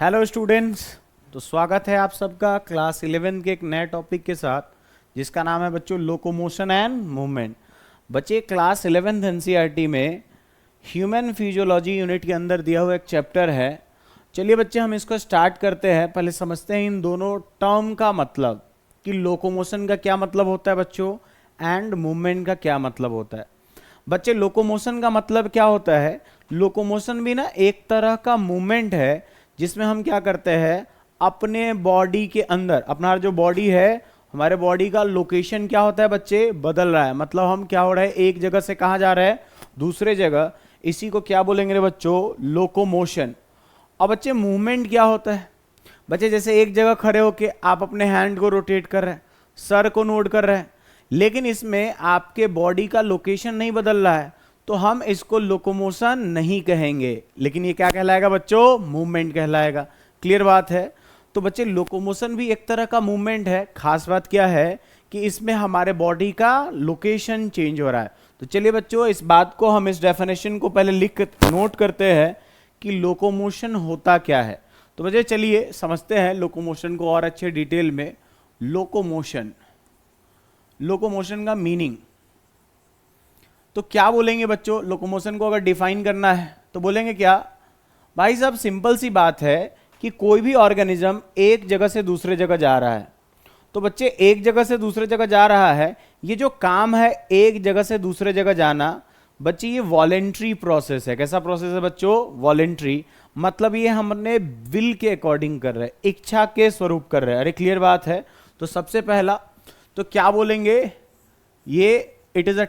Hello students. तो स्वागत है आप सबका क्लास 11 के एक नए टॉपिक के साथ जिसका नाम है बच्चों लोकोमोशन एंड मूवमेंट। बच्चे क्लास 11 एनसीईआरटी में ह्यूमन फिजियोलॉजी यूनिट के अंदर दिया हुआ एक चैप्टर है। चलिए बच्चे हम इसको स्टार्ट करते हैं। पहले समझते हैं इन दोनों टर्म का मतलब कि लोकोमोशन का क्या मतलब होता है बच्चों एंड मूवमेंट का क्या मतलब होता है। बच्चे लोकोमोशन का मतलब क्या होता है? लोकोमोशन भी ना एक तरह का मूवमेंट है जिसमें हम क्या करते हैं, अपने बॉडी के अंदर, अपना जो बॉडी है, हमारे बॉडी का लोकेशन क्या होता है बच्चे, बदल रहा है। मतलब हम क्या हो रहा है, एक जगह से कहाँ जा रहे हैं, दूसरे जगह। इसी को क्या बोलेंगे रे बच्चों, लोकोमोशन। अब बच्चे मूवमेंट क्या होता है? बच्चे जैसे एक जगह खड़े होके आप अपने हैंड को रोटेट कर रहे हैं, सर को नोट कर रहे हैं, लेकिन इसमें आपके बॉडी का लोकेशन नहीं बदल रहा है, तो हम इसको लोकोमोशन नहीं कहेंगे, लेकिन ये क्या कहलाएगा बच्चों, मूवमेंट कहलाएगा। क्लियर बात है? तो बच्चे लोकोमोशन भी एक तरह का मूवमेंट है। खास बात क्या है कि इसमें हमारे बॉडी का लोकेशन चेंज हो रहा है। तो चलिए बच्चों इस बात को, हम इस डेफिनेशन को पहले लिख नोट करते हैं कि लोकोमोशन होता क्या है। तो बच्चे चलिए समझते हैं लोकोमोशन को और अच्छे डिटेल में। लोकोमोशन, लोकोमोशन का मीनिंग तो क्या बोलेंगे बच्चों? लोकोमोशन को अगर डिफाइन करना है तो बोलेंगे क्या? भाई साहब सिंपल सी बात है कि कोई भी ऑर्गेनिज्म एक जगह से दूसरे जगह जा रहा है। तो बच्चे एक जगह से दूसरे जगह जा रहा है, ये जो काम है एक जगह से दूसरे जगह जाना, बच्चे ये वॉलेंट्री प्रोसेस है। कैसा प्रोसेस है बच्चों? वॉलेंट्री। मतलब ये हमने विल के अकॉर्डिंग कर रहे हैं, इच्छा के स्वरूप कर रहे हैं। अरे क्लियर बात है? तो सबसे पहला तो क्या बोलेंगे, ये it is a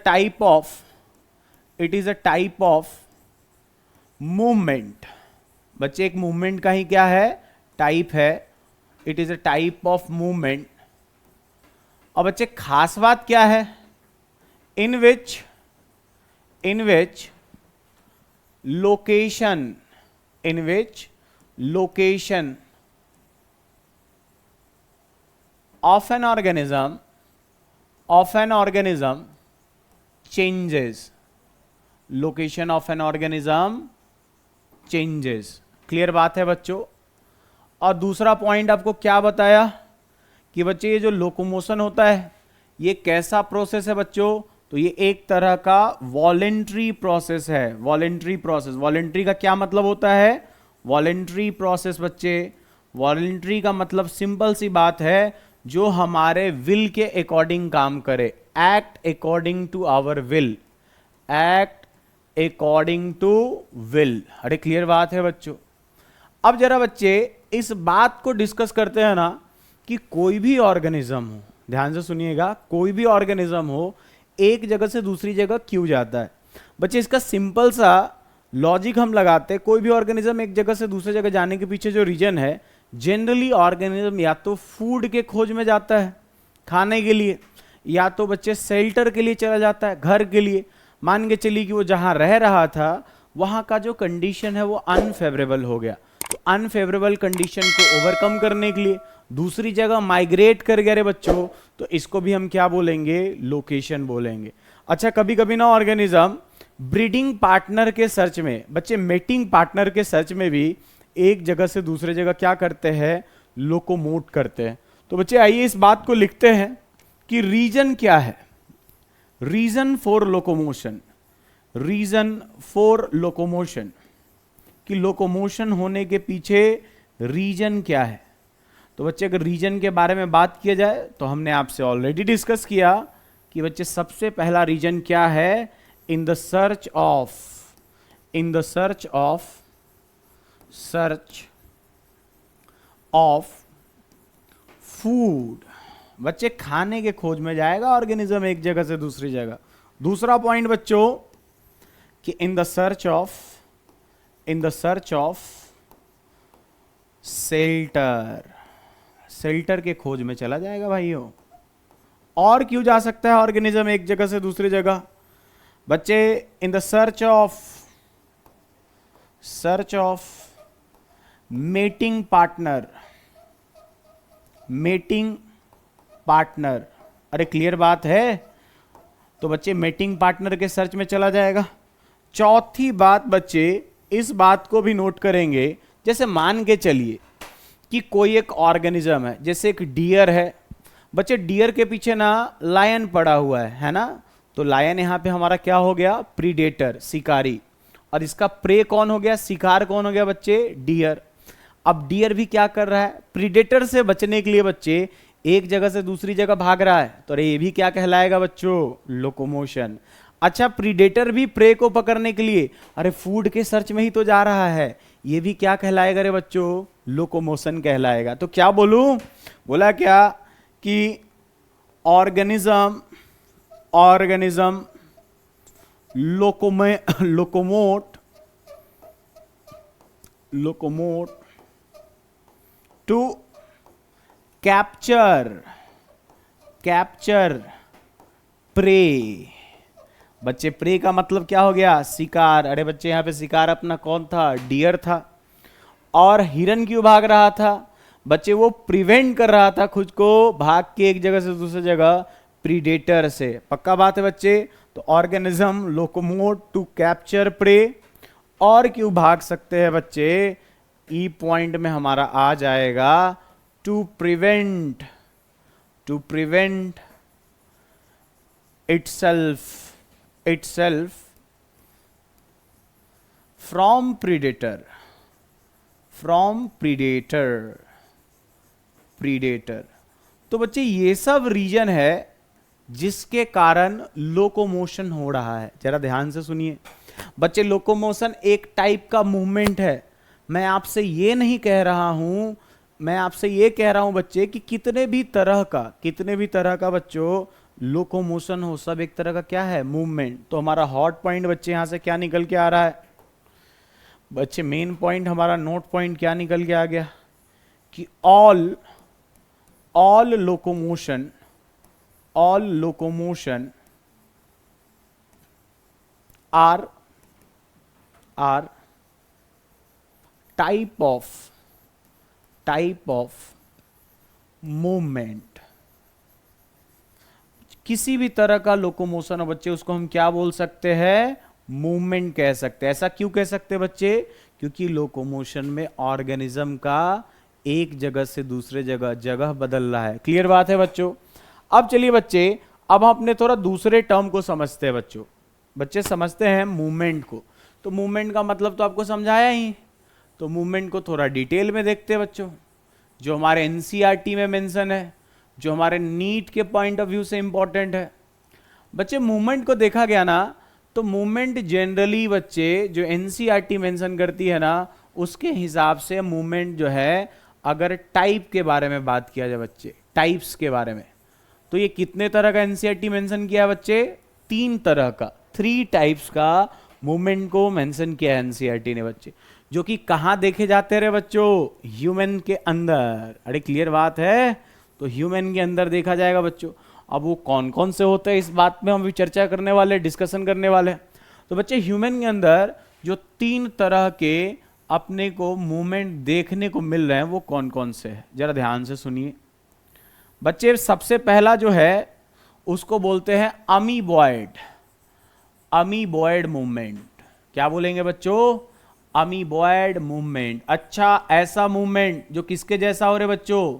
type of movement. बच्चे एक मूवमेंट का ही क्या है, टाइप है। It is a type of movement. और बच्चे खास बात क्या है, in which location of an organism changes, location of an organism changes। Clear बात है बच्चों? और दूसरा पॉइंट आपको क्या बताया कि बच्चे ये जो लोकोमोशन होता है ये कैसा प्रोसेस है बच्चों? तो ये एक तरह का वॉलेंट्री प्रोसेस है। वॉलेंट्री प्रोसेस, वॉलेंट्री का क्या मतलब होता है? वॉलेंट्री प्रोसेस बच्चे, वॉलेंट्री का मतलब सिंपल सी बात है, जो हमारे विल के अकॉर्डिंग काम करे। Act according to our will, act according to will. अरे क्लियर बात है बच्चों? अब जरा बच्चे इस बात को डिस्कस करते हैं ना कि कोई भी ऑर्गेनिज्म हो, ध्यान से सुनिएगा, कोई भी ऑर्गेनिज्म हो एक जगह से दूसरी जगह क्यों जाता है। बच्चे इसका सिंपल सा लॉजिक हम लगाते हैं। कोई भी ऑर्गेनिज्म एक जगह से दूसरी जगह जाने के पीछे जो रीजन है, जनरली ऑर्गेनिज्म या तो फूड के खोज में जाता है, खाने के लिए, या तो बच्चे शेल्टर के लिए चला जाता है, घर के लिए। मान के चलिए कि वो जहां रह रहा था वहां का जो कंडीशन है वो अनफेवरेबल हो गया, तो अनफेवरेबल कंडीशन को ओवरकम करने के लिए दूसरी जगह माइग्रेट कर गए रे बच्चों, तो इसको भी हम क्या बोलेंगे, लोकेशन बोलेंगे। अच्छा कभी कभी ना ऑर्गेनिज्म ब्रीडिंग पार्टनर के सर्च में, बच्चे मेटिंग पार्टनर के सर्च में भी एक जगह से दूसरे जगह क्या करते हैं, लोकोमोट करते हैं। तो बच्चे आइए इस बात को लिखते हैं कि रीजन क्या है, reason for locomotion, reason for locomotion, कि लोकोमोशन होने के पीछे रीजन क्या है। तो बच्चे अगर रीजन के बारे में बात किया जाए तो हमने आपसे ऑलरेडी डिस्कस किया कि बच्चे सबसे पहला रीजन क्या है, in the search of food. बच्चे खाने के खोज में जाएगा ऑर्गेनिज्म एक जगह से दूसरी जगह। दूसरा पॉइंट बच्चों कि in the search of shelter के खोज में चला जाएगा भाइयों। और क्यों जा सकता है ऑर्गेनिज्म एक जगह से दूसरी जगह? बच्चे in the search of mating partner. अरे क्लियर बात है? तो बच्चे मेटिंग पार्टनर के सर्च में चला जाएगा। चौथी बात बच्चे, इस बात को भी नोट करेंगे जैसे मान के चलिए कि कोई एक ऑर्गेनिज्म है, जैसे एक डियर है बच्चे, डियर के पीछे ना लायन पड़ा हुआ है ना, तो लायन यहां पे हमारा क्या हो गया, प्रीडेटर, शिकारी, और इसका प्रे कौन हो गया, शिकार कौन हो गया बच्चे, डियर। अब डियर भी क्या कर रहा है, प्रीडेटर से बचने के लिए बच्चे एक जगह से दूसरी जगह भाग रहा है, तो ये भी क्या कहलाएगा बच्चों, लोकोमोशन। अच्छा, प्रीडेटर भी प्रे को पकड़ने के लिए अरे फूड के सर्च में ही तो जा रहा है, ये भी क्या कहलाएगा रे बच्चों, लोकोमोशन कहलाएगा। तो क्या बोलूं, बोला क्या कि organism locomote to capture prey. बच्चे प्रे का मतलब क्या हो गया, शिकार। अरे बच्चे यहां पे शिकार अपना कौन था, डियर था। और हिरन क्यों भाग रहा था बच्चे, वो प्रिवेंट कर रहा था खुद को भाग के एक जगह से दूसरी जगह प्रीडेटर से। पक्का बात है बच्चे। तो organism locomote to capture prey. और क्यों भाग सकते हैं बच्चे, ई पॉइंट में हमारा आ जाएगा to prevent itself from predator तो बच्चे ये सब रीजन है जिसके कारण लोकोमोशन हो रहा है। जरा ध्यान से सुनिए बच्चे, लोकोमोशन एक टाइप का मूवमेंट है। मैं आपसे ये नहीं कह रहा हूं, मैं आपसे ये कह रहा हूं बच्चे कि कितने भी तरह का बच्चों लोकोमोशन हो, सब एक तरह का क्या है, मूवमेंट। तो हमारा हॉट पॉइंट बच्चे यहां से क्या निकल के आ रहा है बच्चे, मेन पॉइंट हमारा नोट पॉइंट क्या निकल के आ गया कि all locomotion are type of movement. किसी भी तरह का लोकोमोशन हो बच्चे, उसको हम क्या बोल सकते हैं, मूवमेंट कह सकते हैं। ऐसा क्यों कह सकते हैं बच्चे, क्योंकि लोकोमोशन में ऑर्गेनिज्म का एक जगह से दूसरे जगह बदल रहा है। क्लियर बात है बच्चों। अब चलिए बच्चे, अब हम अपने थोड़ा दूसरे टर्म को समझते हैं बच्चों। बच्चे समझते हैं मूवमेंट को। तो मूवमेंट का मतलब तो आपको समझाया ही, तो मूवमेंट को थोड़ा डिटेल में देखते हैं बच्चों, जो हमारे एनसीईआरटी में मेंशन है, जो हमारे नीट के पॉइंट ऑफ व्यू से इंपॉर्टेंट है। बच्चे मूवमेंट को देखा गया ना, तो मूवमेंट जनरली बच्चे जो एनसीईआरटी मेंशन करती है ना, उसके हिसाब से मूवमेंट जो है, अगर टाइप के बारे में बात किया जाए बच्चे, टाइप्स के बारे में, तो ये कितने तरह का एनसीईआरटी मेंशन किया बच्चे, 3 तरह का, 3 टाइप्स का मूवमेंट को मेंशन किया है एनसीईआरटी ने बच्चे, जो कि कहां देखे जाते रहे बच्चों, ह्यूमन के अंदर। अरे क्लियर बात है, तो ह्यूमन के अंदर देखा जाएगा बच्चों। अब वो कौन कौन से होते हैं, इस बात में हम भी चर्चा करने वाले, डिस्कशन करने वाले। तो बच्चे ह्यूमन के अंदर जो 3 तरह के अपने को मूवमेंट देखने को मिल रहे हैं, वो कौन कौन से हैं, जरा ध्यान से सुनिए बच्चे। सबसे पहला जो है उसको बोलते हैं अमीबॉयड मूवमेंट। क्या बोलेंगे बच्चों, अमीबॉयड मूवमेंट। अच्छा, ऐसा मूवमेंट जो किसके जैसा हो रहे बच्चों,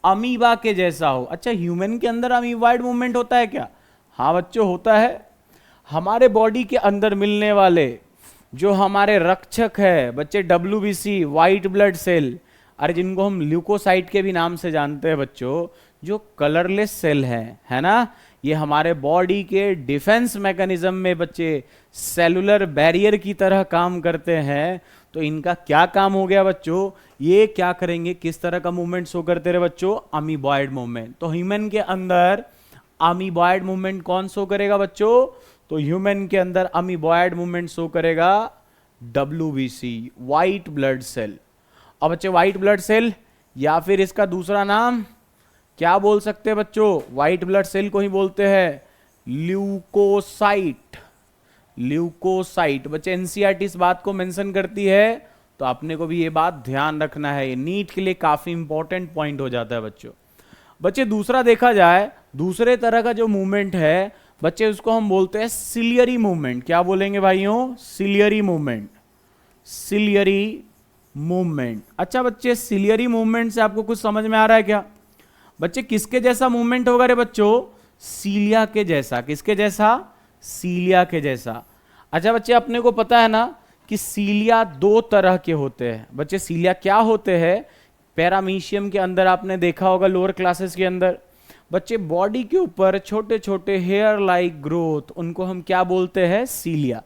अमीबा के जैसा हो। अच्छा, ह्यूमन के अंदर अमीबॉयड मूवमेंट होता है क्या, हाँ बच्चों होता है। हमारे बॉडी के अंदर मिलने वाले जो हमारे रक्षक है बच्चे, WBC, व्हाइट ब्लड सेल, अरे जिनको हम ल्यूकोसाइट के भी नाम से जानते हैं बच्चों, जो कलरलेस सेल है ना, ये हमारे बॉडी के डिफेंस मैकेनिज्म में बच्चे सेलुलर बैरियर की तरह काम करते हैं। तो इनका क्या काम हो गया बच्चों, ये क्या करेंगे, किस तरह का मूवमेंट शो करते रहे बच्चों, अमीबॉयड मूवमेंट। तो ह्यूमन के अंदर अमीबॉयड मूवमेंट कौन शो करेगा बच्चों, तो ह्यूमन के अंदर अमीबॉयड मूवमेंट शो करेगा WBC, व्हाइट ब्लड सेल। अब बच्चे व्हाइट ब्लड सेल, या फिर इसका दूसरा नाम क्या बोल सकते हैं बच्चों, व्हाइट ब्लड सेल को ही बोलते हैं ल्यूकोसाइट। बच्चे एनसीईआरटी इस बात को मेंशन करती है, तो आपने को भी ये बात ध्यान रखना है, ये नीट के लिए काफी इंपॉर्टेंट पॉइंट हो जाता है बच्चों। बच्चे दूसरा देखा जाए, दूसरे तरह का जो मूवमेंट है बच्चे, उसको हम बोलते हैं सिलियरी मूवमेंट। क्या बोलेंगे भाइयों, सिलियरी मूवमेंट मूवमेंट। अच्छा बच्चे, सिलियरी मूवमेंट से आपको कुछ समझ में आ रहा है क्या? बच्चे किसके जैसा मूवमेंट होगा रे बच्चों? सीलिया के जैसा। किसके जैसा? सीलिया के जैसा। अच्छा बच्चे, अपने को पता है ना कि सीलिया दो तरह के होते हैं। बच्चे सीलिया क्या होते हैं? पैरामीशियम के अंदर आपने देखा होगा, लोअर क्लासेस के अंदर बच्चे बॉडी के ऊपर छोटे छोटे हेयर लाइक ग्रोथ, उनको हम क्या बोलते हैं? सीलिया।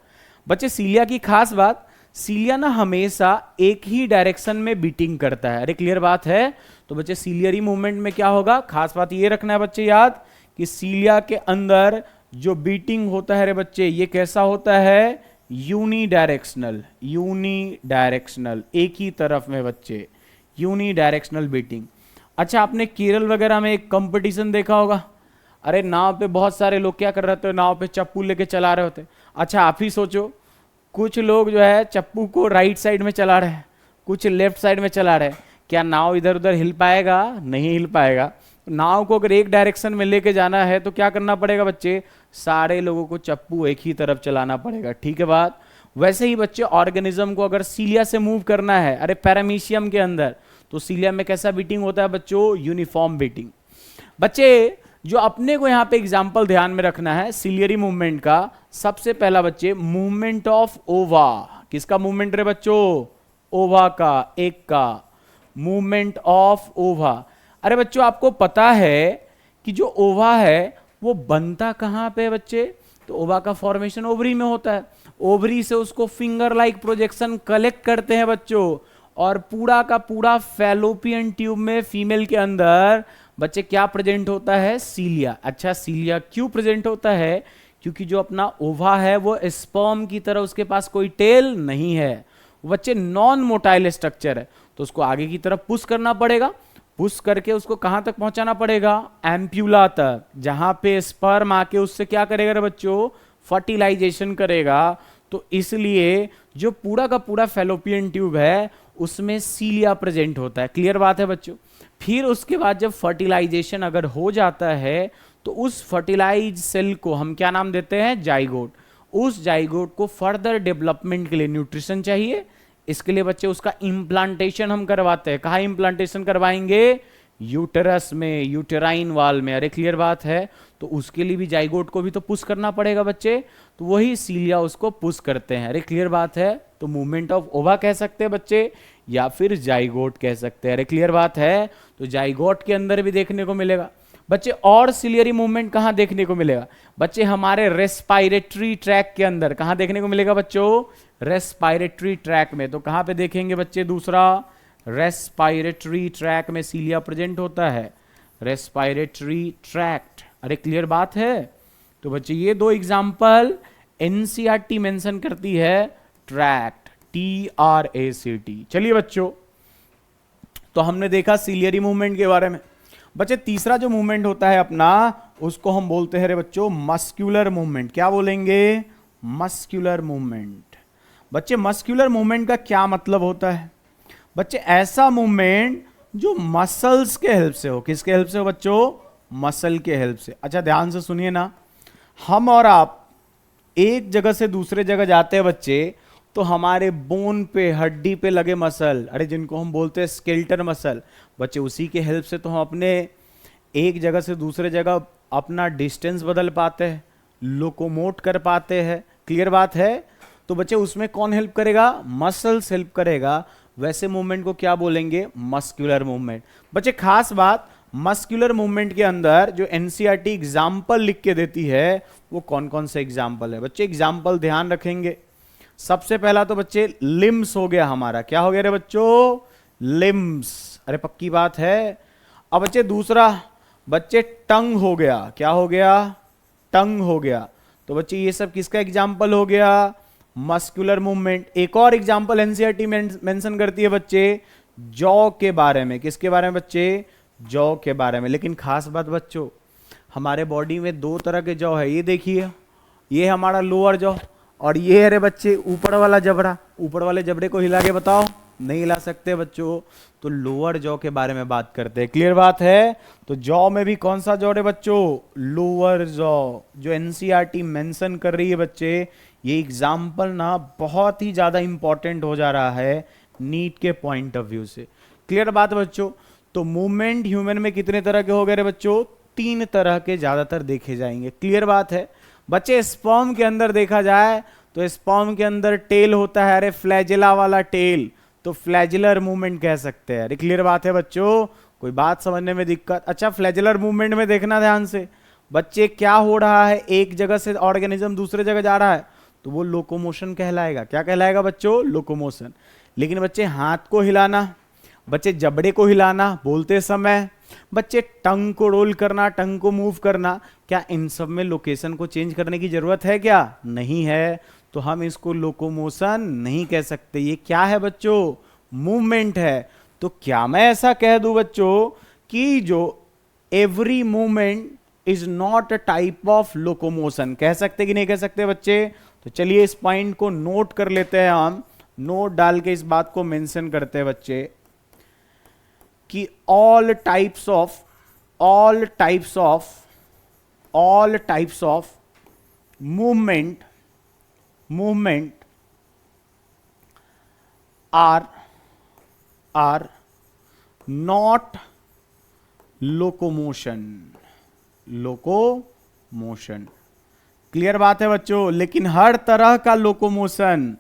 बच्चे सीलिया की खास बात, सीलिया ना हमेशा एक ही डायरेक्शन में बीटिंग करता है। अरे क्लियर बात है? तो बच्चे सीलियरी मूवमेंट में क्या होगा? खास बात ये रखना है बच्चे याद कि सीलिया के अंदर जो बीटिंग होता है रे बच्चे, ये कैसा होता है? Uni directional. यूनी डायरेक्शनल, एक ही तरफ में बच्चे, यूनी डायरेक्शनल बीटिंग। अच्छा, आपने केरल वगैरह में एक कंपटीशन देखा होगा। अरे नाव पे बहुत सारे लोग क्या कर रहे थे? नाव पे चप्पू लेके चला रहे होते। अच्छा आप ही सोचो, कुछ लोग जो है चप्पू को राइट साइड में चला रहे हैं, कुछ लेफ्ट साइड में चला रहे हैं। क्या नाव इधर उधर हिल पाएगा? नहीं हिल पाएगा। नाव को अगर एक डायरेक्शन में लेके जाना है तो क्या करना पड़ेगा बच्चे? सारे लोगों को चप्पू एक ही तरफ चलाना पड़ेगा। ठीक है बात? वैसे ही बच्चे ऑर्गेनिज्म को अगर सीलिया से मूव करना है, अरे पैरामीशियम के अंदर, तो सीलिया में कैसा बीटिंग होता है बच्चों? Uniform beating. बच्चे जो अपने को यहां पे एग्जांपल ध्यान में रखना है सीलियरी मूवमेंट का, सबसे पहला बच्चे मूवमेंट ऑफ ओवा। किसका मूवमेंट रे बच्चों? ओवा का, एक का मूवमेंट ऑफ ओवा। अरे बच्चों आपको पता है कि जो ओवा है वो बनता कहां पे है बच्चे? तो ओवा का फॉर्मेशन ओवरी में होता है। ओवरी से उसको फिंगर लाइक प्रोजेक्शन कलेक्ट करते हैं बच्चों, और पूरा का पूरा फैलोपियन ट्यूब में फीमेल के अंदर बच्चे क्या प्रेजेंट होता है? सीलिया। अच्छा सीलिया क्यों प्रेजेंट होता है? क्योंकि जो अपना ओवा है वो स्पर्म की तरह उसके पास कोई टेल नहीं है, बच्चे नॉन मोटाइल स्ट्रक्चर है, तो उसको आगे की तरफ पुश करना पड़ेगा। पुश करके उसको कहां तक पहुंचाना पड़ेगा? एम्प्यूला तक, जहां पे स्पर्म आके उससे क्या करेगा रे बच्चों? फर्टिलाइजेशन करेगा। तो इसलिए जो पूरा का पूरा फैलोपियन ट्यूब है उसमें सीलिया प्रेजेंट होता है। क्लियर बात है बच्चों? फिर उसके बाद जब फर्टिलाइजेशन अगर हो जाता है तो उस फर्टिलाइज सेल को हम क्या नाम देते हैं? जाइगोट। उस जाइगोट को फर्दर डेवलपमेंट के लिए न्यूट्रिशन चाहिए, इसके लिए बच्चे उसका इम्प्लांटेशन हम करवाते हैं। कहाँ इम्प्लांटेशन करवाएंगे? यूटेरस में, यूटेराइन वाल में। अरे क्लियर बात है? तो उसके लिए भी जाइगोट को भी तो पुश करना पड़ेगा बच्चे, तो वही सीलिया उसको पुश करते हैं। अरे क्लियर बात है? तो मूवमेंट ऑफ ओवा कह सकते हैं बच्चे, या फिर जाइगोट कह सकते हैं। अरे क्लियर बात है? तो जाइगोट के अंदर भी देखने को मिलेगा बच्चे। और सिलियरी मूवमेंट कहां देखने को मिलेगा बच्चे? हमारे रेस्पायरेटरी ट्रैक के अंदर। कहां देखने को मिलेगा बच्चों? रेस्पायरेटरी ट्रैक में। तो कहां पे देखेंगे बच्चे? दूसरा, रेस्पायरेटरी ट्रैक में सीलिया प्रेजेंट होता है, रेस्पायरेटरी ट्रैक्ट। अरे क्लियर बात है? तो बच्चे ये दो एग्जांपल एनसीईआरटी मेंशन करती है, ट्रैक्ट, TRACT। चलिए बच्चों, तो हमने देखा सीलियरी मूवमेंट के बारे में। बच्चे तीसरा जो मूवमेंट होता है अपना, उसको हम बोलते हैं रे बच्चों मस्क्यूलर मूवमेंट। क्या बोलेंगे? Muscular movement. बच्चे मस्क्यूलर मूवमेंट का क्या मतलब होता है? बच्चे ऐसा मूवमेंट जो मसल्स के हेल्प से हो। किसके हेल्प से हो बच्चों? मसल के हेल्प से। अच्छा ध्यान से सुनिए ना, हम और आप एक जगह से दूसरे जगह जाते हैं बच्चे, तो हमारे बोन पे, हड्डी पे लगे मसल, अरे जिनको हम बोलते हैं स्केलेटल मसल, बच्चे उसी के हेल्प से तो हम अपने एक जगह से दूसरे जगह अपना डिस्टेंस बदल पाते हैं, लोकोमोट कर पाते हैं। क्लियर बात है? तो बच्चे उसमें कौन हेल्प करेगा? मसल्स हेल्प करेगा। वैसे मूवमेंट को क्या बोलेंगे? Muscular movement. बच्चे खास बात, मस्क्यूलर मूवमेंट के अंदर जो एनसीईआरटी एग्जाम्पल लिख के देती है वो कौन कौन से एग्जाम्पल है? बच्चे एग्जाम्पल ध्यान रखेंगे। सबसे पहला तो बच्चे लिम्स हो गया हमारा। क्या हो गया रे बच्चों? लिम्स। अरे पक्की बात है? अब बच्चे दूसरा, बच्चे टंग हो गया। क्या हो गया? टंग हो गया। तो बच्चे ये सब किसका एग्जाम्पल हो गया? Muscular movement. एक और एग्जाम्पल एनसीईआरटी मेंशन करती है बच्चे जॉ के बारे में। किसके बारे में बच्चे? जॉ के बारे में। लेकिन खास बात बच्चों, हमारे बॉडी में दो तरह के जॉ है। ये देखिए, ये हमारा लोअर जॉ, और ये है रे बच्चे ऊपर वाला जबड़ा। ऊपर वाले जबड़े को हिला के बताओ, नहीं हिला सकते बच्चों, तो लोअर जॉ के बारे में बात करते हैं। क्लियर बात है? तो जॉ में भी कौन सा जॉ है बच्चों? Lower jaw. जो एनसीईआरटी मेंशन कर रही है बच्चे, ये एग्जाम्पल ना बहुत ही ज्यादा इंपॉर्टेंट हो जा रहा है नीड के पॉइंट ऑफ व्यू से। क्लियर बात है बच्चों? तो मूवमेंट ह्यूमन में कितने तरह के हो गए रे बच्चों? 3 तरह के ज्यादातर देखे जाएंगे। क्लियर बात है बच्चे? स्पर्म के अंदर देखा जाए तो स्पर्म के अंदर टेल होता है, अरे फ्लैजिला वाला टेल, तो फ्लैजिलर मूवमेंट कह सकते हैं। अरे क्लियर बात है बच्चों? कोई बात समझने में दिक्कत? अच्छा, फ्लैजिलर मूवमेंट में देखना ध्यान से बच्चे, क्या हो रहा है, एक जगह से ऑर्गेनिज्म दूसरे जगह जा रहा है तो वो लोकोमोशन कहलाएगा। क्या कहलाएगा बच्चों? लोकोमोशन। लेकिन बच्चे हाथ को हिलाना, बच्चे जबड़े को हिलाना बोलते समय, बच्चे टंग को रोल करना, टंग को मूव करना, क्या इन सब में लोकेशन को चेंज करने की जरूरत है? क्या नहीं है। तो हम इसको लोकोमोशन नहीं कह सकते। ये क्या है बच्चों? मूवमेंट है। तो क्या मैं ऐसा कह दूं बच्चों कि जो every movement is not a type of locomotion? कह सकते कि नहीं कह सकते बच्चे? तो चलिए इस पॉइंट को नोट कर लेते हैं, हम नोट डाल के इस बात को मेंशन करते हैं बच्चे कि all types of movement are not locomotion। Clear बात है बच्चों? लेकिन हर तरह का लोकोमोशन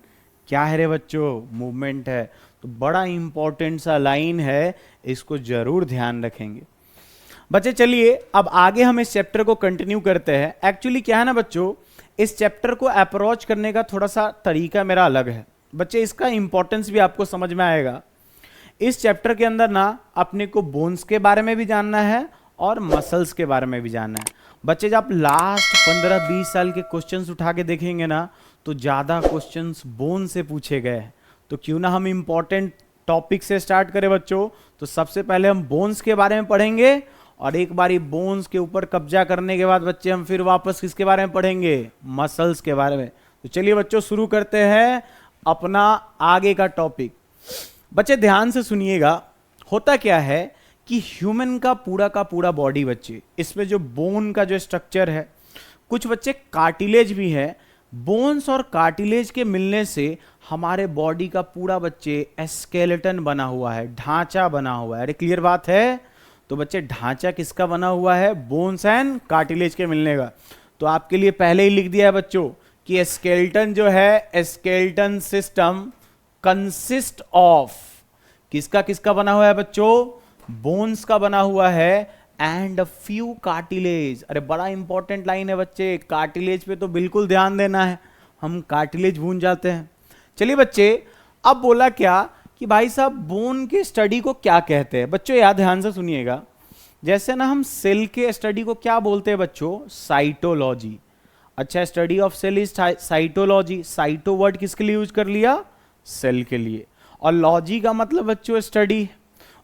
क्या है रे बच्चों? मूवमेंट है। तो बड़ा इंपॉर्टेंट सा लाइन है, इसको जरूर ध्यान रखेंगे बच्चे। चलिए अब आगे हम इस चैप्टर को कंटिन्यू करते हैं। एक्चुअली क्या है ना बच्चों, इस चैप्टर को अप्रोच करने का थोड़ा सा तरीका मेरा अलग है बच्चे, इसका इंपॉर्टेंस भी आपको समझ में आएगा। इस चैप्टर के अंदर ना अपने को बोन्स के बारे में भी जानना है और मसल्स के बारे में भी जानना है बच्चे। जब आप लास्ट 15-20 साल के क्वेश्चंस उठा के देखेंगे ना तो ज्यादा क्वेश्चंस बोन से पूछे गए हैं। तो क्यों ना हम इंपॉर्टेंट टॉपिक से स्टार्ट करें बच्चों। तो सबसे पहले हम बोन्स के बारे में पढ़ेंगे और एक बारी बोन्स के ऊपर कब्जा करने के बाद बच्चे हम फिर वापस किसके बारे में पढ़ेंगे? मसल्स के बारे में। तो चलिए बच्चों शुरू करते हैं अपना आगे का टॉपिक। बच्चे ध्यान से सुनिएगा, होता क्या है कि ह्यूमन का पूरा बॉडी बच्चे, इसमें जो बोन का जो स्ट्रक्चर है, कुछ बच्चे कार्टिलेज भी है। बोन्स और कार्टिलेज के मिलने से हमारे बॉडी का पूरा बच्चे स्केलेटन बना हुआ है, ढांचा बना हुआ है। अरे क्लियर बात है? तो बच्चे ढांचा किसका बना हुआ है? बोन्स एंड कार्टिलेज के मिलने का। तो आपके लिए पहले ही लिख दिया है बच्चों कि स्केलेटन जो है, स्केलेटन सिस्टम कंसिस्ट ऑफ किसका किसका बना हुआ है बच्चों? बोन्स का बना हुआ है एंड फ्यू कार्टिलेज। अरे बड़ा इंपॉर्टेंट लाइन है बच्चे, कार्टिलेज पे तो बिल्कुल ध्यान देना है, हम कार्टिलेज भूल जाते हैं। चलिए बच्चे, अब बोला क्या कि भाई साहब बोन के स्टडी को क्या कहते हैं? बच्चों याद ध्यान से सुनिएगा, जैसे ना हम सेल के स्टडी को क्या बोलते हैं बच्चों? साइटोलॉजी। अच्छा, study of cell is cytology. Cyto word किसके लिए यूज कर लिया? सेल के लिए। और लॉजी का मतलब बच्चों स्टडी।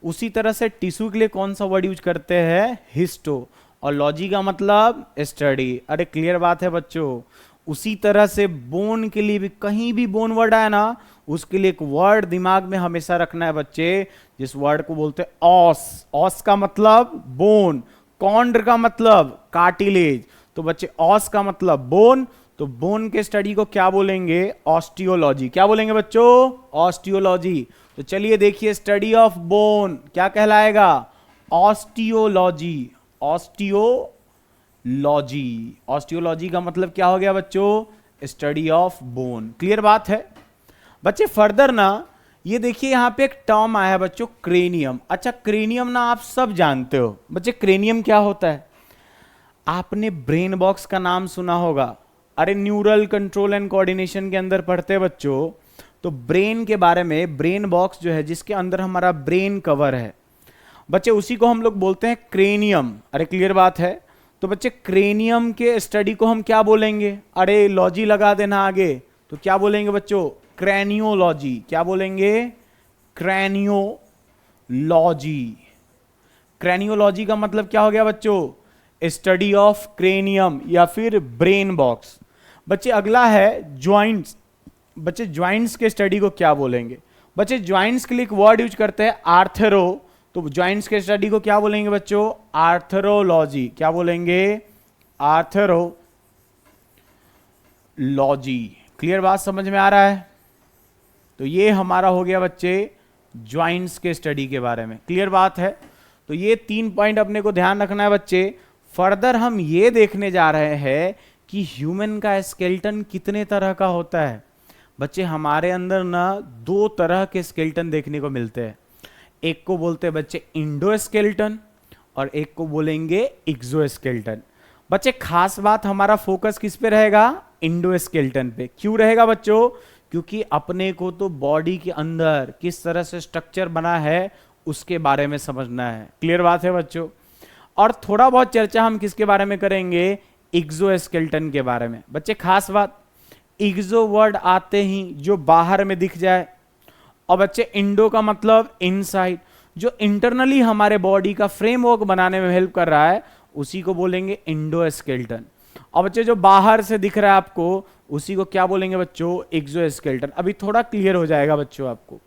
उसी तरह से टिश्यू के लिए कौन सा वर्ड यूज करते हैं? हिस्टो। और लॉजी का मतलब स्टडी। अरे क्लियर बात है बच्चों? उसी तरह से बोन के लिए भी, कहीं भी बोन वर्ड आया ना, उसके लिए एक वर्ड दिमाग में हमेशा रखना है बच्चे, जिस वर्ड को बोलते हैं ऑस। ऑस का मतलब बोन, कॉन्ड्र का मतलब कार्टिलेज। तो बच्चे ऑस का मतलब बोन, तो बोन के स्टडी को क्या बोलेंगे? ऑस्टियोलॉजी। क्या बोलेंगे बच्चों? ऑस्टियोलॉजी। तो चलिए देखिए, स्टडी ऑफ बोन क्या कहलाएगा? ऑस्टियोलॉजी। ऑस्टियोलॉजी। ऑस्टियोलॉजी का मतलब क्या हो गया बच्चों? Study of bone. क्लियर बात है बच्चे? फर्दर ना ये देखिए, यहां पे एक टर्म आया है बच्चों, क्रेनियम। अच्छा, क्रेनियम ना आप सब जानते हो बच्चे, क्रेनियम क्या होता है? आपने ब्रेन बॉक्स का नाम सुना होगा। अरे न्यूरल कंट्रोल एंड कोऑर्डिनेशन के अंदर पढ़ते बच्चों, तो ब्रेन के बारे में, ब्रेन बॉक्स जो है जिसके अंदर हमारा ब्रेन कवर है बच्चे, उसी को हम लोग बोलते हैं क्रेनियम। अरे क्लियर बात है? तो बच्चे क्रेनियम के स्टडी को हम क्या बोलेंगे? अरे लॉजी लगा देना आगे, तो क्या बोलेंगे बच्चों? क्रैनियोलॉजी। क्या बोलेंगे? क्रैनियोलॉजी। क्रैनियोलॉजी का मतलब क्या हो गया बच्चों? स्टडी ऑफ क्रेनियम या फिर ब्रेन बॉक्स। बच्चे अगला है ज्वाइंट्स। बच्चे ज्वाइंट्स के स्टडी को क्या बोलेंगे? बच्चे ज्वाइंट्स के लिए एक वर्ड यूज करते हैं आर्थरो। तो ज्वाइंट्स के स्टडी को क्या बोलेंगे बच्चों? आर्थरोलॉजी। क्या बोलेंगे? आर्थरोलॉजी। क्लियर बात समझ में आ रहा है? तो ये हमारा हो गया बच्चे ज्वाइंट्स के स्टडी के बारे में। क्लियर बात है? तो ये 3 पॉइंट अपने को ध्यान रखना है बच्चे। फर्दर हम ये देखने जा रहे हैं कि ह्यूमन का स्केलेटन कितने तरह का होता है। बच्चे हमारे अंदर ना 2 तरह के स्केलेटन देखने को मिलते हैं। एक को बोलते हैं बच्चे इंडोस्केलेटन और एक को बोलेंगे एक्सोस्केलेटन। बच्चे खास बात हमारा फोकस किस पे रहेगा? इंडोस्केलेटन पे। क्यों रहेगा बच्चों? क्योंकि अपने को तो बॉडी के अंदर किस तरह से स्ट्रक्चर बना है उसके बारे में समझना है। क्लियर बात है बच्चों? और थोड़ा बहुत चर्चा हम किसके बारे में करेंगे? एक्सोस्केलेटन के बारे में। बच्चे खास बात, एक्सो वर्ड आते ही जो बाहर में दिख जाए, और बच्चे इंडो का मतलब इनसाइड, जो इंटरनली हमारे बॉडी का फ्रेमवर्क बनाने में हेल्प कर रहा है उसी को बोलेंगे इंडोस्केलेटन। और बच्चे जो बाहर से दिख रहा है आपको उसी को क्या बोलेंगे बच्चों? एक्सोस्केलेटन। अभी थोड़ा क्लियर हो जाएगा बच्चों आपको।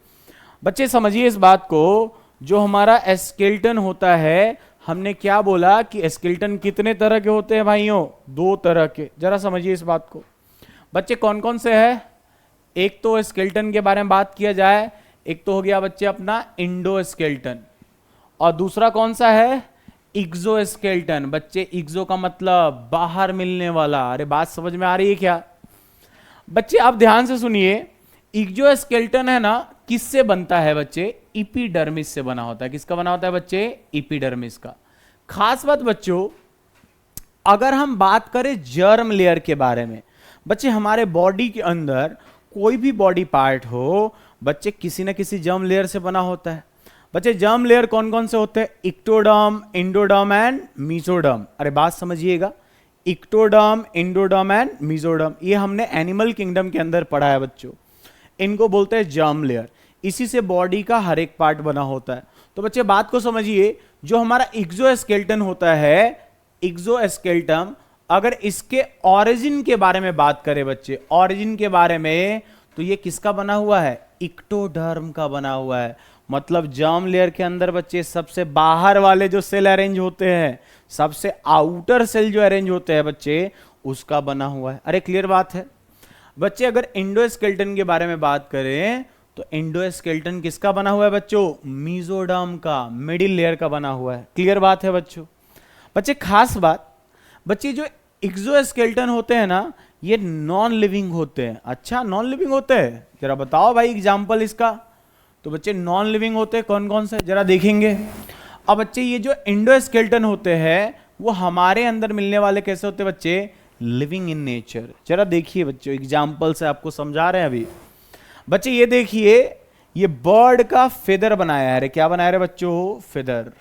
बच्चे समझिए इस बात को, जो हमारा स्केलेटन होता है, हमने क्या बोला कि स्केलेटन कितने तरह के होते हैं भाइयों? 2 तरह के। जरा समझिए इस बात को। बच्चे कौन कौन से हैं? एक तो स्केलेटन के बारे में बात किया जाए, एक तो हो गया बच्चे अपना इंडोस्केलेटन, और दूसरा कौन सा है? एक्सोस्केलेटन। बच्चे एक्सो का मतलब बाहर मिलने वाला। अरे बात समझ में आ रही है क्या? बच्चे आप ध्यान से सुनिए, एक्सोस्केलेटन है ना, किससे बनता है बच्चे? एपिडर्मिस से बना होता है। किसका बना होता है बच्चे? एपिडर्मिस का। खास बात बच्चों, अगर हम बात करें जर्म लेयर के बारे में, बच्चे हमारे बॉडी के अंदर कोई भी बॉडी पार्ट हो बच्चे किसी ना किसी जर्म लेयर से बना होता है। बच्चे जर्म लेयर कौन कौन से होते हैं? Ectoderm, endoderm and mesoderm. अरे बात समझिएगा, इक्टोडर्म, एंडोडर्म एंड मीसोडर्म, ये हमने एनिमल किंगडम के अंदर पढ़ा है बच्चों। इनको बोलते हैं जर्म लेयर। इसी से बॉडी का हर एक पार्ट बना होता है। तो बच्चे बात को समझिए, जो हमारा एक्सोस्केलेटन होता है, एक्सोस्केलेटन, अगर इसके ऑरिजिन के बारे में बात करें बच्चे, ऑरिजिन के बारे में, तो ये किसका बना हुआ है? इक्टोडर्म का बना हुआ है। मतलब जर्म लेयर के अंदर बच्चे सबसे बाहर वाले जो सेल अरेंज होते हैं, सबसे आउटर सेल जो अरेंज होते हैं बच्चे, उसका बना हुआ है। अरे क्लियर बात है बच्चे? अगर इंडोस्केलेटन के बारे में बात करें तो इंडोस्केलेटन किसका बना हुआ है बच्चों? मीसोडर्म का, मिडिल लेयर का बना हुआ है। क्लियर बात है बच्चों? बच्चे खास बात, बच्चे जो एक्सोस्केलेटन होते हैं ना, ये नॉन लिविंग होते हैं। अच्छा, नॉन लिविंग होते हैं? जरा बताओ भाई एग्जांपल इसका। तो बच्चे नॉन लिविंग होते हैं कौन कौन से, जरा देखेंगे। अब बच्चे ये जो इंडोस्केलेटन होते हैं वो हमारे अंदर मिलने वाले कैसे होते हैं बच्चे? Living in nature. जरा देखिए बच्चों, एग्जांपल से आपको समझा रहे हैं अभी। बच्चे ये देखिए, ये बर्ड का फेदर बनाया है। अरे क्या बनाया है बच्चों? फेदर।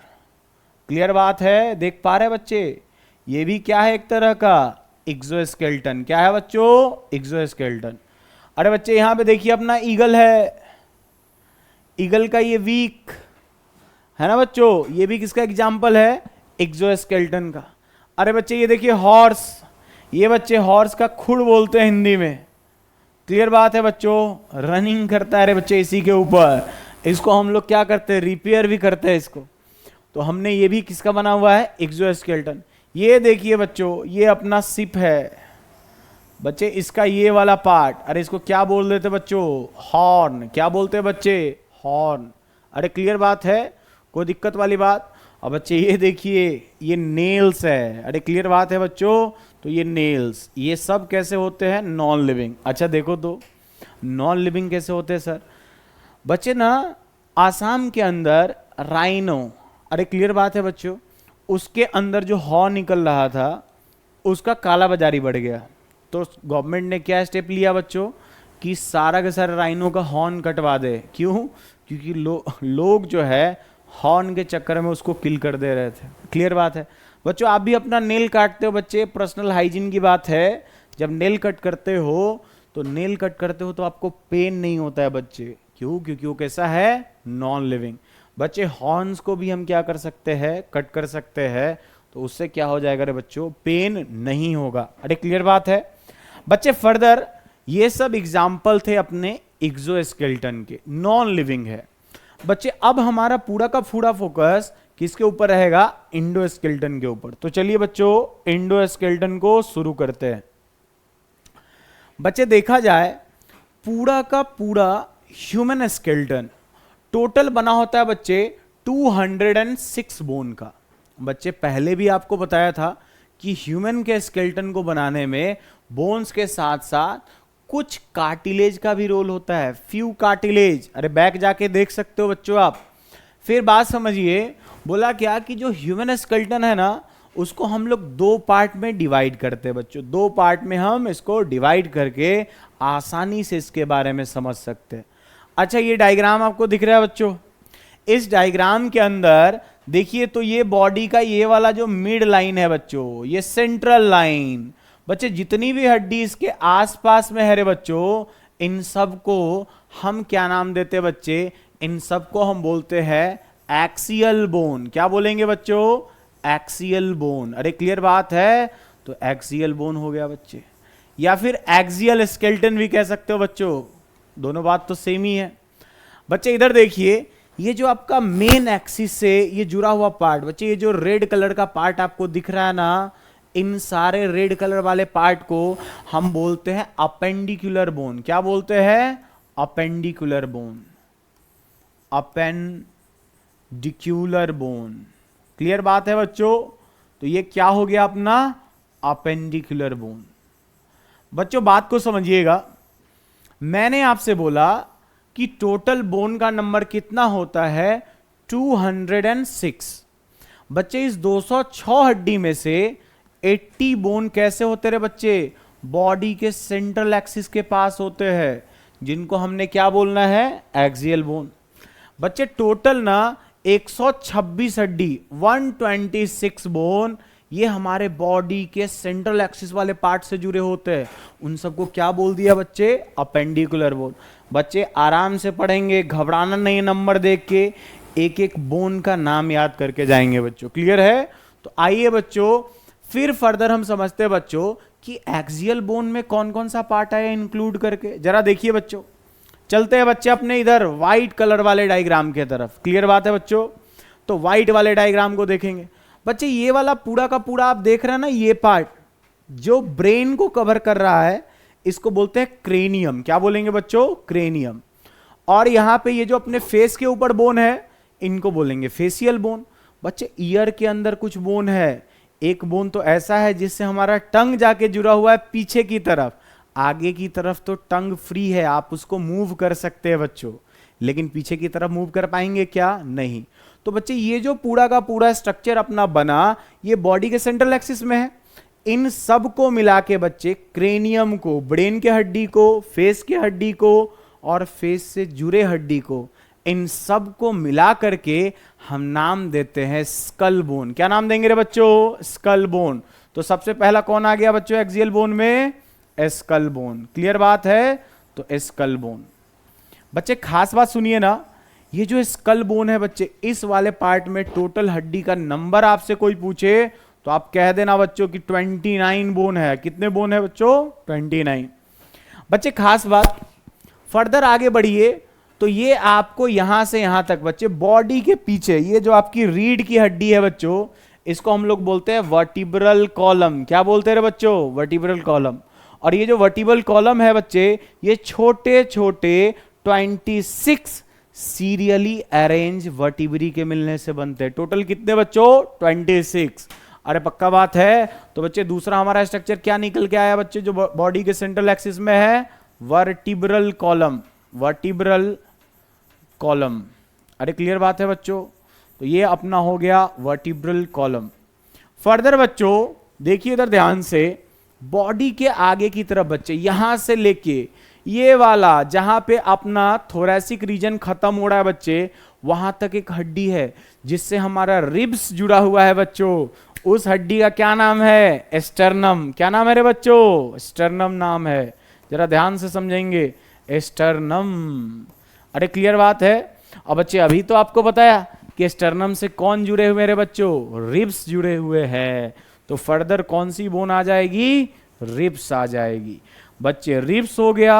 क्लियर बात है? देख पा रहे हैं बच्चे? ये भी क्या है? एक तरह का एक्सोस्केलेटन। क्या है बच्चों? एक्सोस्केलेटन। अरे बच्चे यहां पे देखिए अपना ईगल है, ईगल का ये वीक है ना बच्चों, ये भी किसका एग्जाम्पल है? एक्सोस्केलेटन का। अरे बच्चे ये देखिए हॉर्स, ये बच्चे हॉर्स का खुर बोलते हैं हिंदी में। क्लियर बात है बच्चों? रनिंग करता है अरे बच्चे इसी के ऊपर। इसको हम लोग क्या करते हैं? रिपेयर भी करते हैं इसको। तो हमने ये भी किसका बना हुआ है? एक्सोस्केलेटन। ये देखिए बच्चों, ये अपना सिप है बच्चे, इसका ये वाला पार्ट, अरे इसको क्या बोल देते बच्चों? हॉर्न। क्या बोलते हैं बच्चे? हॉर्न। अरे क्लियर बात है? कोई दिक्कत वाली बात? अब बच्चे ये देखिए, ये नेल्स है। अरे क्लियर बात है बच्चों? तो ये नेल्स, ये सब कैसे होते हैं? Non living. अच्छा देखो तो नॉन लिविंग कैसे होते हैं सर? बच्चे ना आसाम के अंदर राइनो, अरे क्लियर बात है बच्चों, उसके अंदर जो हॉर्न निकल रहा था उसका काला बाजारी बढ़ गया। तो गवर्नमेंट ने क्या स्टेप लिया बच्चों? कि सारा के सारा राइनो का हॉर्न कटवा दे। क्यों? क्योंकि लोग जो है हॉर्न के चक्कर में उसको किल कर दे रहे थे। क्लियर बात है बच्चों? आप भी अपना नेल काटते हो बच्चे, पर्सनल हाइजीन की बात है। जब नेल कट करते हो तो आपको पेन नहीं होता है बच्चे। क्यों? क्योंकि वो कैसा है? Non living. बच्चे हॉर्न्स को भी हम क्या कर सकते हैं? कट कर सकते हैं। तो उससे क्या हो जाएगा रे बच्चों? पेन नहीं होगा। अरे क्लियर बात है बच्चे? फर्दर ये सब एग्जाम्पल थे अपने एक्सोस्केलेटन के, नॉन लिविंग है बच्चे। अब हमारा पूरा का पूरा फोकस किसके ऊपर रहेगा? इंडोस्केलेटन के ऊपर। तो चलिए बच्चों इंडोस्केलेटन को शुरू करते हैं। बच्चे देखा जाए पूरा का पूरा ह्यूमन स्केलेटन टोटल बना होता है बच्चे 206 बोन का। बच्चे पहले भी आपको बताया था कि ह्यूमन के स्केलेटन को बनाने में बोन्स के साथ साथ कुछ कार्टिलेज का भी रोल होता है, फ्यू कार्टिलेज। अरे बैक जाके देख सकते हो बच्चों आप। फिर बात समझिए, बोला क्या कि जो ह्यूमन स्केलेटन है ना, उसको हम लोग दो पार्ट में डिवाइड करते हैं बच्चों। दो पार्ट में हम इसको डिवाइड करके आसानी से इसके बारे में समझ सकते हैं। अच्छा, ये डायग्राम आपको दिख रहा है बच्चों। इस डायग्राम के अंदर देखिए तो ये बॉडी का ये वाला जो मिड लाइन है बच्चों, ये सेंट्रल लाइन। बच्चे जितनी भी हड्डी इसके आसपास में है रे बच्चों, इन सब को हम क्या नाम देते हैं बच्चे? इन सब को हम बोलते हैं एक्सियल बोन। क्या बोलेंगे बच्चों? Axial bone. अरे क्लियर बात है? तो एक्सियल बोन हो गया बच्चे, या फिर एक्सियल स्केलेटन भी कह सकते हो बच्चों। दोनों बात तो सेम ही है बच्चे। इधर देखिए, ये जो आपका मेन एक्सिस से ये जुड़ा हुआ पार्ट बच्चे, ये जो रेड कलर का पार्ट आपको दिख रहा है ना, इन सारे रेड कलर वाले पार्ट को हम बोलते हैं अपेंडिकुलर बोन। क्या बोलते हैं? Appendicular bone. Appendicular bone. Clear बात है बच्चों? तो ये क्या हो गया अपना? Appendicular bone. बच्चों बात को समझिएगा, मैंने आपसे बोला कि टोटल बोन का नंबर कितना होता है? 206। बच्चे इस 206 हड्डी में से 80 बोन कैसे होते रहे बच्चे? बॉडी के सेंट्रल एक्सिस के पास होते हैं, जिनको हमने क्या बोलना है? Axial bone. बच्चे टोटल ना 126 हड्डी, 126 बोन, ये हमारे बॉडी के सेंट्रल एक्सिस वाले पार्ट से जुड़े होते हैं। उन सबको क्या बोल दिया बच्चे? Appendicular bone. बच्चे आराम से पढ़ेंगे, घबराना नहीं, नंबर देख के एक एक बोन का नाम याद करके जाएंगे बच्चों। क्लियर है? तो आइए बच्चों, फिर फर्दर हम समझते हैं बच्चों कि एक्सियल बोन में कौन कौन सा पार्ट आया इंक्लूड करके। जरा देखिए बच्चों, चलते हैं बच्चे अपने इधर व्हाइट कलर वाले डायग्राम के तरफ। क्लियर बात है बच्चों? तो व्हाइट वाले डायग्राम को देखेंगे बच्चे। ये वाला पूरा का पूरा आप देख रहे हैं ना, ये पार्ट जो ब्रेन को कवर कर रहा है, इसको बोलते हैं क्रेनियम। क्या बोलेंगे बच्चों? क्रेनियम। और यहां पे ये जो अपने फेस के ऊपर बोन है, इनको बोलेंगे फेशियल बोन। बच्चे ईयर के अंदर कुछ बोन है। एक बोन तो ऐसा है जिससे हमारा टंग जाके जुड़ा हुआ है पीछे की तरफ। आगे की तरफ तो टंग फ्री है, आप उसको मूव कर सकते हैं बच्चों, लेकिन पीछे की तरफ मूव कर पाएंगे क्या? नहीं। तो बच्चे ये जो पूरा का पूरा स्ट्रक्चर अपना बना, ये बॉडी के सेंट्रल एक्सिस में है। इन सब को मिला के बच्चे क्रेनियम को, ब्रेन के हड्डी को, फेस के हड्डी को और फेस से जुड़े हड्डी को, इन सब को मिला करके हम नाम देते हैं स्कल बोन। क्या नाम देंगे रे बच्चों? Skull bone. तो सबसे पहला कौन आ गया बच्चों एक्सियल बोन में? Skull bone. क्लियर बात है? तो स्कल बोन। बच्चे खास बात सुनिए ना, ये जो स्कल बोन है बच्चे, इस वाले पार्ट में टोटल हड्डी का नंबर आपसे कोई पूछे तो आप कह देना बच्चों कि 29 बोन है। कितने बोन है बच्चों? 29। बच्चे खास बात, फर्दर आगे बढ़िए तो ये आपको यहां से यहां तक बच्चे बॉडी के पीछे ये जो आपकी रीढ़ की हड्डी है बच्चों, इसको हम लोग बोलते हैं वर्टिब्रल कॉलम। क्या बोलते हैं बच्चों? Vertebral column. और ये जो वर्टिब्रल कॉलम है बच्चे, ये छोटे छोटे 26 सीरियली अरेंज वर्टिब्री के मिलने से बनते हैं। टोटल कितने बच्चों? 26। अरे पक्का बात है? तो बच्चे दूसरा हमारा स्ट्रक्चर क्या निकल के आया बच्चे, जो बॉडी के सेंट्रल एक्सिस में है? Vertebral column. Vertebral column. अरे क्लियर बात है बच्चों? तो ये अपना हो गया वर्टिब्रल कॉलम। फर्दर बच्चों देखिए इधर ध्यान से, बॉडी के आगे की तरफ बच्चे, यहां से लेके ये वाला जहां पे अपना थोरैसिक रीजन खत्म हो रहा है बच्चे, वहां तक एक हड्डी है जिससे हमारा रिब्स जुड़ा हुआ है बच्चों। उस हड्डी का क्या नाम है? स्टर्नम। क्या नाम है रे बच्चों? स्टर्नम नाम है। जरा ध्यान से समझेंगे, स्टर्नम। अरे क्लियर बात है? अब बच्चे अभी तो आपको बताया कि स्टर्नम से कौन जुड़े हुए रे बच्चों? रिब्स जुड़े हुए हैं। तो फर्दर कौन सी बोन आ जाएगी? रिब्स आ जाएगी बच्चे। रिब्स हो गया,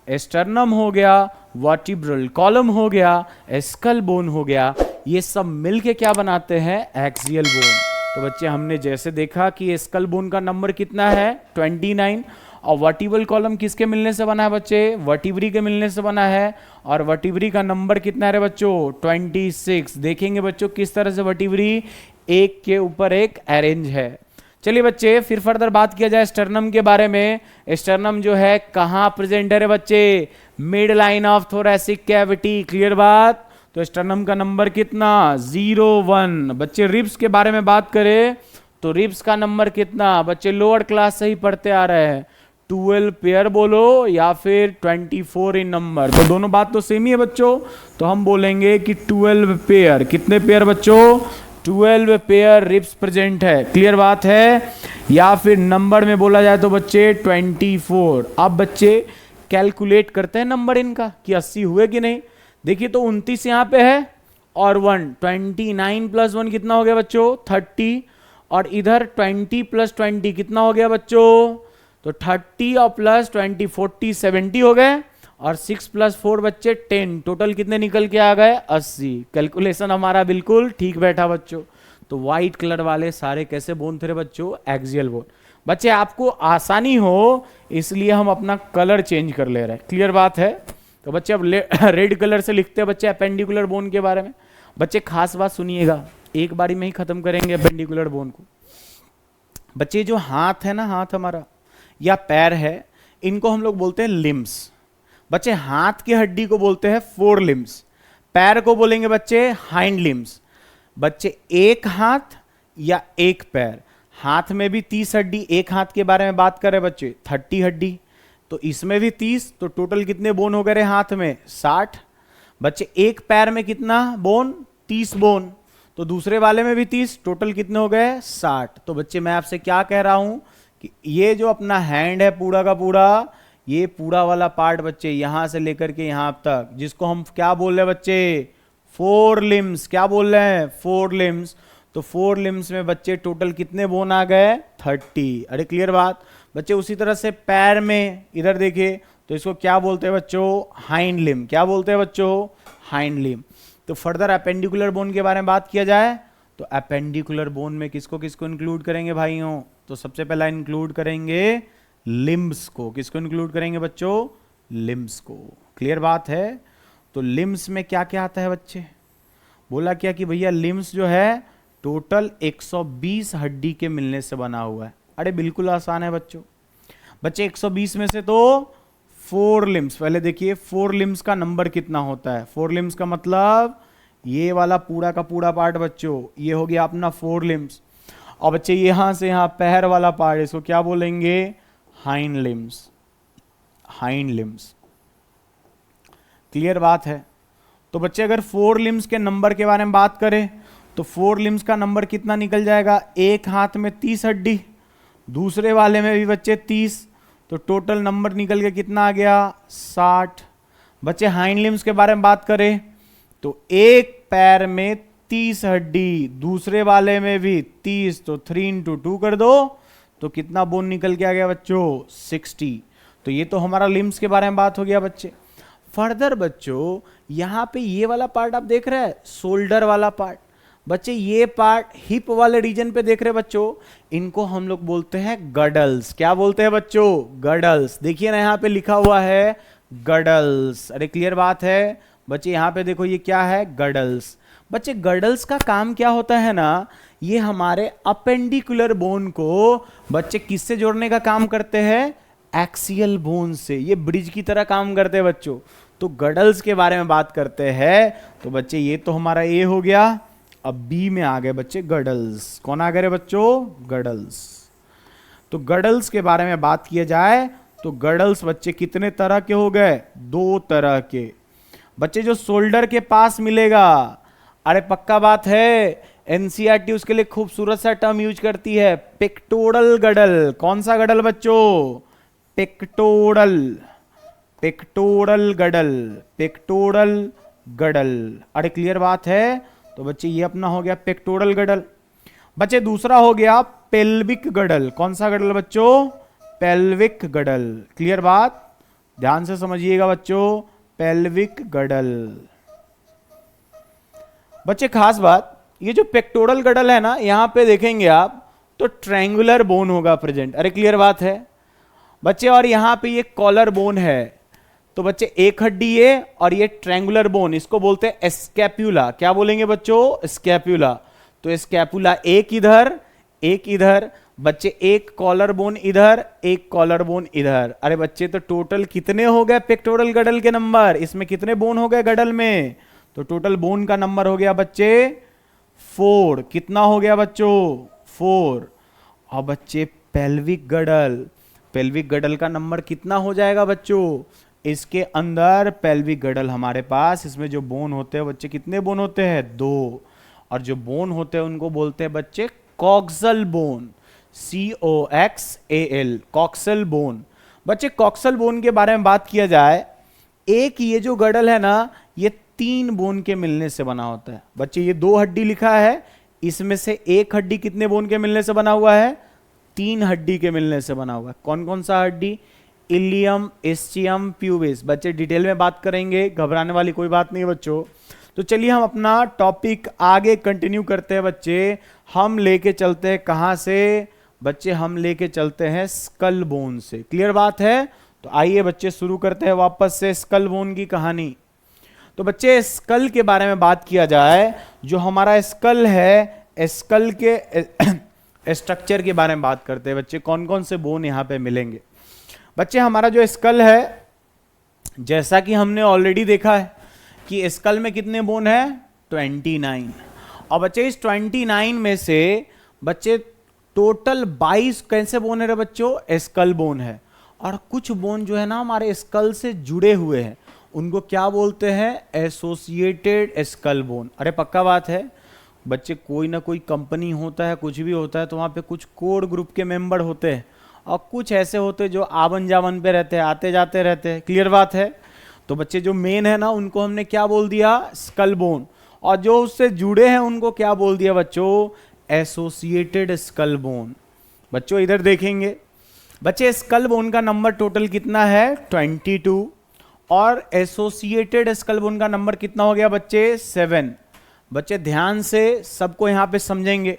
स्टर्नम हो गया, वर्टिब्रल कॉलम हो गया, स्कल बोन हो गया। ये सब मिलके क्या बनाते हैं? Axial bone. तो बच्चे हमने जैसे देखा कि स्कल बोन का नंबर कितना है? 29। और वर्टिब्रल कॉलम किसके मिलने से बना है बच्चे? वर्टिब्री के मिलने से बना है। और वर्टिब्री का नंबर कितना है बच्चों? 26। देखेंगे बच्चों किस तरह से वर्टिब्री एक के ऊपर एक अरेंज है। चलिए बच्चे फिर फर्दर बात किया जाए स्टर्नम के बारे में। स्टर्नम जो है कहां प्रेजेंट है बच्चे? Mid line of thoracic cavity. Clear बात? तो स्टर्नम का नंबर कितना? 01। बच्चे रिब्स के बारे में बात करें तो रिब्स का नंबर कितना? बच्चे लोअर क्लास से ही पढ़ते आ रहे हैं, 12 पेयर बोलो या फिर 24 इन नंबर, तो दोनों बात तो सेम ही है बच्चों। तो हम बोलेंगे कि 12 पेयर। कितने पेयर बच्चों? 12 पेयर रिब्स प्रेजेंट है। क्लियर बात है? या फिर नंबर में बोला जाए तो बच्चे 24। अब बच्चे कैलकुलेट करते हैं नंबर इनका कि 80 हुए कि नहीं। देखिए तो 29 यहाँ पे है और 1, 29 प्लस 1 कितना हो गया बच्चों? 30। और इधर 20 प्लस 20 कितना हो गया बच्चों? तो 30 और प्लस 20 40 70 हो गए। और 6 प्लस 4 बच्चे 10। टोटल कितने निकल के आ गए? 80। कैलकुलेशन हमारा बिल्कुल ठीक बैठा बच्चों। तो व्हाइट कलर वाले सारे कैसे बोन थे बच्चों? Axial bone. बच्चे आपको आसानी हो इसलिए हम अपना कलर चेंज कर ले रहे हैं। क्लियर बात है? तो बच्चे अब रेड कलर से लिखते हैं बच्चे अपेंडिकुलर बोन के बारे में। बच्चे खास बात सुनिएगा, एक बारी में ही खत्म करेंगे अपेंडिकुलर बोन को। बच्चे जो हाथ है ना, हाथ हमारा या पैर है, इनको हम लोग बोलते हैं लिम्स। बच्चे हाथ की हड्डी को बोलते हैं फोर लिम्स, पैर को बोलेंगे बच्चे हाइंड लिम्स। बच्चे एक हाथ या एक पैर, हाथ में भी 30 हड्डी, एक हाथ के बारे में बात करें बच्चे 30 हड्डी, तो इसमें भी 30, तो टोटल कितने बोन हो गए हाथ में? 60। बच्चे एक पैर में कितना बोन? 30 बोन। तो दूसरे वाले में भी 30, टोटल कितने हो गए? 60। तो बच्चे मैं आपसे क्या कह रहा हूं कि ये जो अपना हैंड है पूरा का पूरा, ये पूरा वाला पार्ट बच्चे यहां से लेकर के यहां तक, जिसको हम क्या बोल रहे हैं बच्चे? Four limbs. क्या बोल रहे हैं? Four limbs. तो फोर लिम्स में बच्चे टोटल कितने बोन आ गए? 30। अरे क्लियर बात? बच्चे उसी तरह से पैर में इधर देखिए तो इसको क्या बोलते हैं बच्चों? हाइंड लिम। क्या बोलते हैं बच्चों? हाइंड लिम। तो फर्दर अपेंडिकुलर बोन के बारे में बात किया जाए तो अपेंडिकुलर बोन में किसको किसको इंक्लूड करेंगे भाइयों? तो सबसे पहला इंक्लूड करेंगे लिम्स को। किसको इंक्लूड करेंगे बच्चों? लिम्स को। क्लियर बात है? तो लिम्स में क्या क्या आता है बच्चे? बोला क्या कि भैया लिम्स जो है टोटल 120 हड्डी के मिलने से बना हुआ है। अरे बिल्कुल आसान है बच्चों। बच्चे 120 में से तो फोर लिम्स, पहले देखिए फोर लिम्स का नंबर कितना होता है। फोर लिम्स का मतलब ये वाला पूरा का पूरा पार्ट बच्चों, ये हो गया अपना फोर लिम्स। और बच्चे यहां से यहां पैर वाला पार्ट, इसको क्या बोलेंगे? Hind limbs. Hind limbs. Clear बात है? तो बच्चे अगर फोर लिम्स के नंबर के बारे में बात करें तो फोर लिम्स का नंबर कितना निकल जाएगा? एक हाथ में 30 हड्डी, दूसरे वाले में भी बच्चे 30, तो टोटल नंबर निकल के कितना आ गया? 60। बच्चे हाइंड लिम्स के बारे में बात करें तो एक पैर में 30 हड्डी, दूसरे वाले में भी 30, तो 3 इंटू 2 कर दो तो कितना बोन निकल के आ गया बच्चों? 60। तो ये तो हमारा लिम्स के बारे में बात हो गया बच्चे। फर्दर बच्चों यहां पे ये वाला पार्ट आप देख रहे हैं, शोल्डर वाला पार्ट। बच्चे ये पार्ट हिप वाले रीजन पे देख रहे हैं बच्चों, इनको हम लोग बोलते हैं गडल्स। क्या बोलते हैं बच्चों? गडल्स। देखिए ना यहां पे लिखा हुआ है गडल्स। अरे क्लियर बात है बच्चे? यहां पे देखो ये क्या है? गडल्स। बच्चे गडल्स का काम क्या होता है ना, ये हमारे अपेंडिकुलर बोन को बच्चे किससे जोड़ने का काम करते हैं? एक्सियल बोन से। ये ब्रिज की तरह काम करते हैं बच्चों। तो गडल्स के बारे में बात करते हैं तो बच्चे ये तो हमारा ए हो गया। अब बी में आ गए बच्चे गडल्स। कौन आ गए बच्चों? गडल्स। तो गडल्स के बारे में बात किया जाए तो गडल्स बच्चे कितने तरह के हो गए? 2 तरह के। बच्चे जो शोल्डर के पास मिलेगा, अरे पक्का बात है, एनसीईआरटी उसके लिए खूबसूरत सा टर्म यूज करती है, पेक्टोरल गडल। कौन सा गडल बच्चों? पेक्टोरल। पेक्टोरल गडल। पेक्टोरल गडल। अरे क्लियर बात है? तो बच्चे ये अपना हो गया पेक्टोरल गडल। बच्चे दूसरा हो गया पेल्विक गडल। कौन सा गडल बच्चों? पेल्विक गडल। क्लियर बात? ध्यान से समझिएगा बच्चों, पेल्विक गडल। बच्चे खास बात, ये जो पेक्टोरल गडल है ना, यहां पे देखेंगे आप तो ट्रायंगुलर बोन होगा प्रेजेंट। अरे क्लियर बात है? बच्चे और यहाँ पे ये कॉलर बोन है, तो बच्चे एक हड्डी ये और ये ट्रायंगुलर बोन, इसको बोलते हैं स्कैप्यूला। क्या बोलेंगे बच्चों? स्कैप्यूला। तो स्कैप्यूला एक इधर एक इधर, बच्चे एक कॉलर बोन इधर एक कॉलर बोन इधर। अरे बच्चे तो टोटल कितने हो गए पेक्टोरल गडल के नंबर? इसमें कितने बोन हो गए गडल में? तो टोटल बोन का नंबर हो गया बच्चे 4। कितना हो गया बच्चों? 4। और बच्चे पेल्विक गडल, पेल्विक गडल का नंबर कितना हो जाएगा बच्चों? इसके अंदर पेल्विक गडल हमारे पास, इसमें जो बोन होते हैं बच्चे, कितने बोन होते हैं? 2। और जो बोन होते हैं उनको बोलते हैं बच्चे coxal bone, COXAL, coxal bone. बच्चे कॉक्सल बोन के बारे में बात किया जाए, एक ये जो गडल है ना, ये 3 बोन के मिलने से बना होता है। बच्चे ये 2 हड्डी लिखा है, इसमें से एक हड्डी कितने बोन के मिलने से बना हुआ है? 3 हड्डी के मिलने से बना हुआ है। कौन कौन सा हड्डी? Ilium, ischium, pubis. बच्चे डिटेल में बात करेंगे, घबराने वाली कोई बात नहीं बच्चों। तो चलिए हम अपना टॉपिक आगे कंटिन्यू करते हैं बच्चे। हम लेके चलते हैं कहां से बच्चे? हम लेके चलते हैं स्कल बोन से। क्लियर बात है? तो आइए बच्चे शुरू करते हैं वापस से स्कल बोन की कहानी। तो बच्चे स्कल के बारे में बात किया जाए, जो हमारा स्कल है, स्कल के स्ट्रक्चर के बारे में बात करते हैं बच्चे। कौन कौन से बोन यहां पे मिलेंगे? बच्चे हमारा जो स्कल है, जैसा कि हमने ऑलरेडी देखा है कि स्कल में कितने बोन है? 29। और बच्चे इस 29 में से बच्चे टोटल 22 कैसे बोन है रे बच्चों? स्कल बोन है। और कुछ बोन जो है ना हमारे स्कल से जुड़े हुए हैं, उनको क्या बोलते हैं? Associated skull bone. अरे पक्का बात है बच्चे, कोई ना कोई कंपनी होता है, कुछ भी होता है, तो वहां पे कुछ कोर ग्रुप के मेंबर होते हैं और कुछ ऐसे होते हैं जो आवन जावन पे रहते हैं, आते जाते रहते हैं। क्लियर बात है? तो बच्चे जो मेन है ना, उनको हमने क्या बोल दिया? Skull bone. और जो उससे जुड़े हैं उनको क्या बोल दिया बच्चों? Associated skull bone. बच्चों इधर देखेंगे बच्चे, स्कल बोन का नंबर टोटल कितना है? 22। और एसोसिएटेड स्कल बोन का नंबर कितना हो गया बच्चे? 7। बच्चे ध्यान से सबको यहां पे समझेंगे।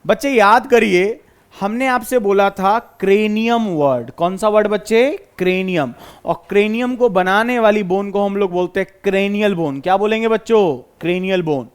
बच्चे याद करिए, हमने आपसे बोला था क्रेनियम वर्ड। कौन सा वर्ड बच्चे? क्रेनियम। और क्रेनियम को बनाने वाली बोन को हम लोग बोलते हैं क्रेनियल बोन। क्या बोलेंगे बच्चों? Cranial bone.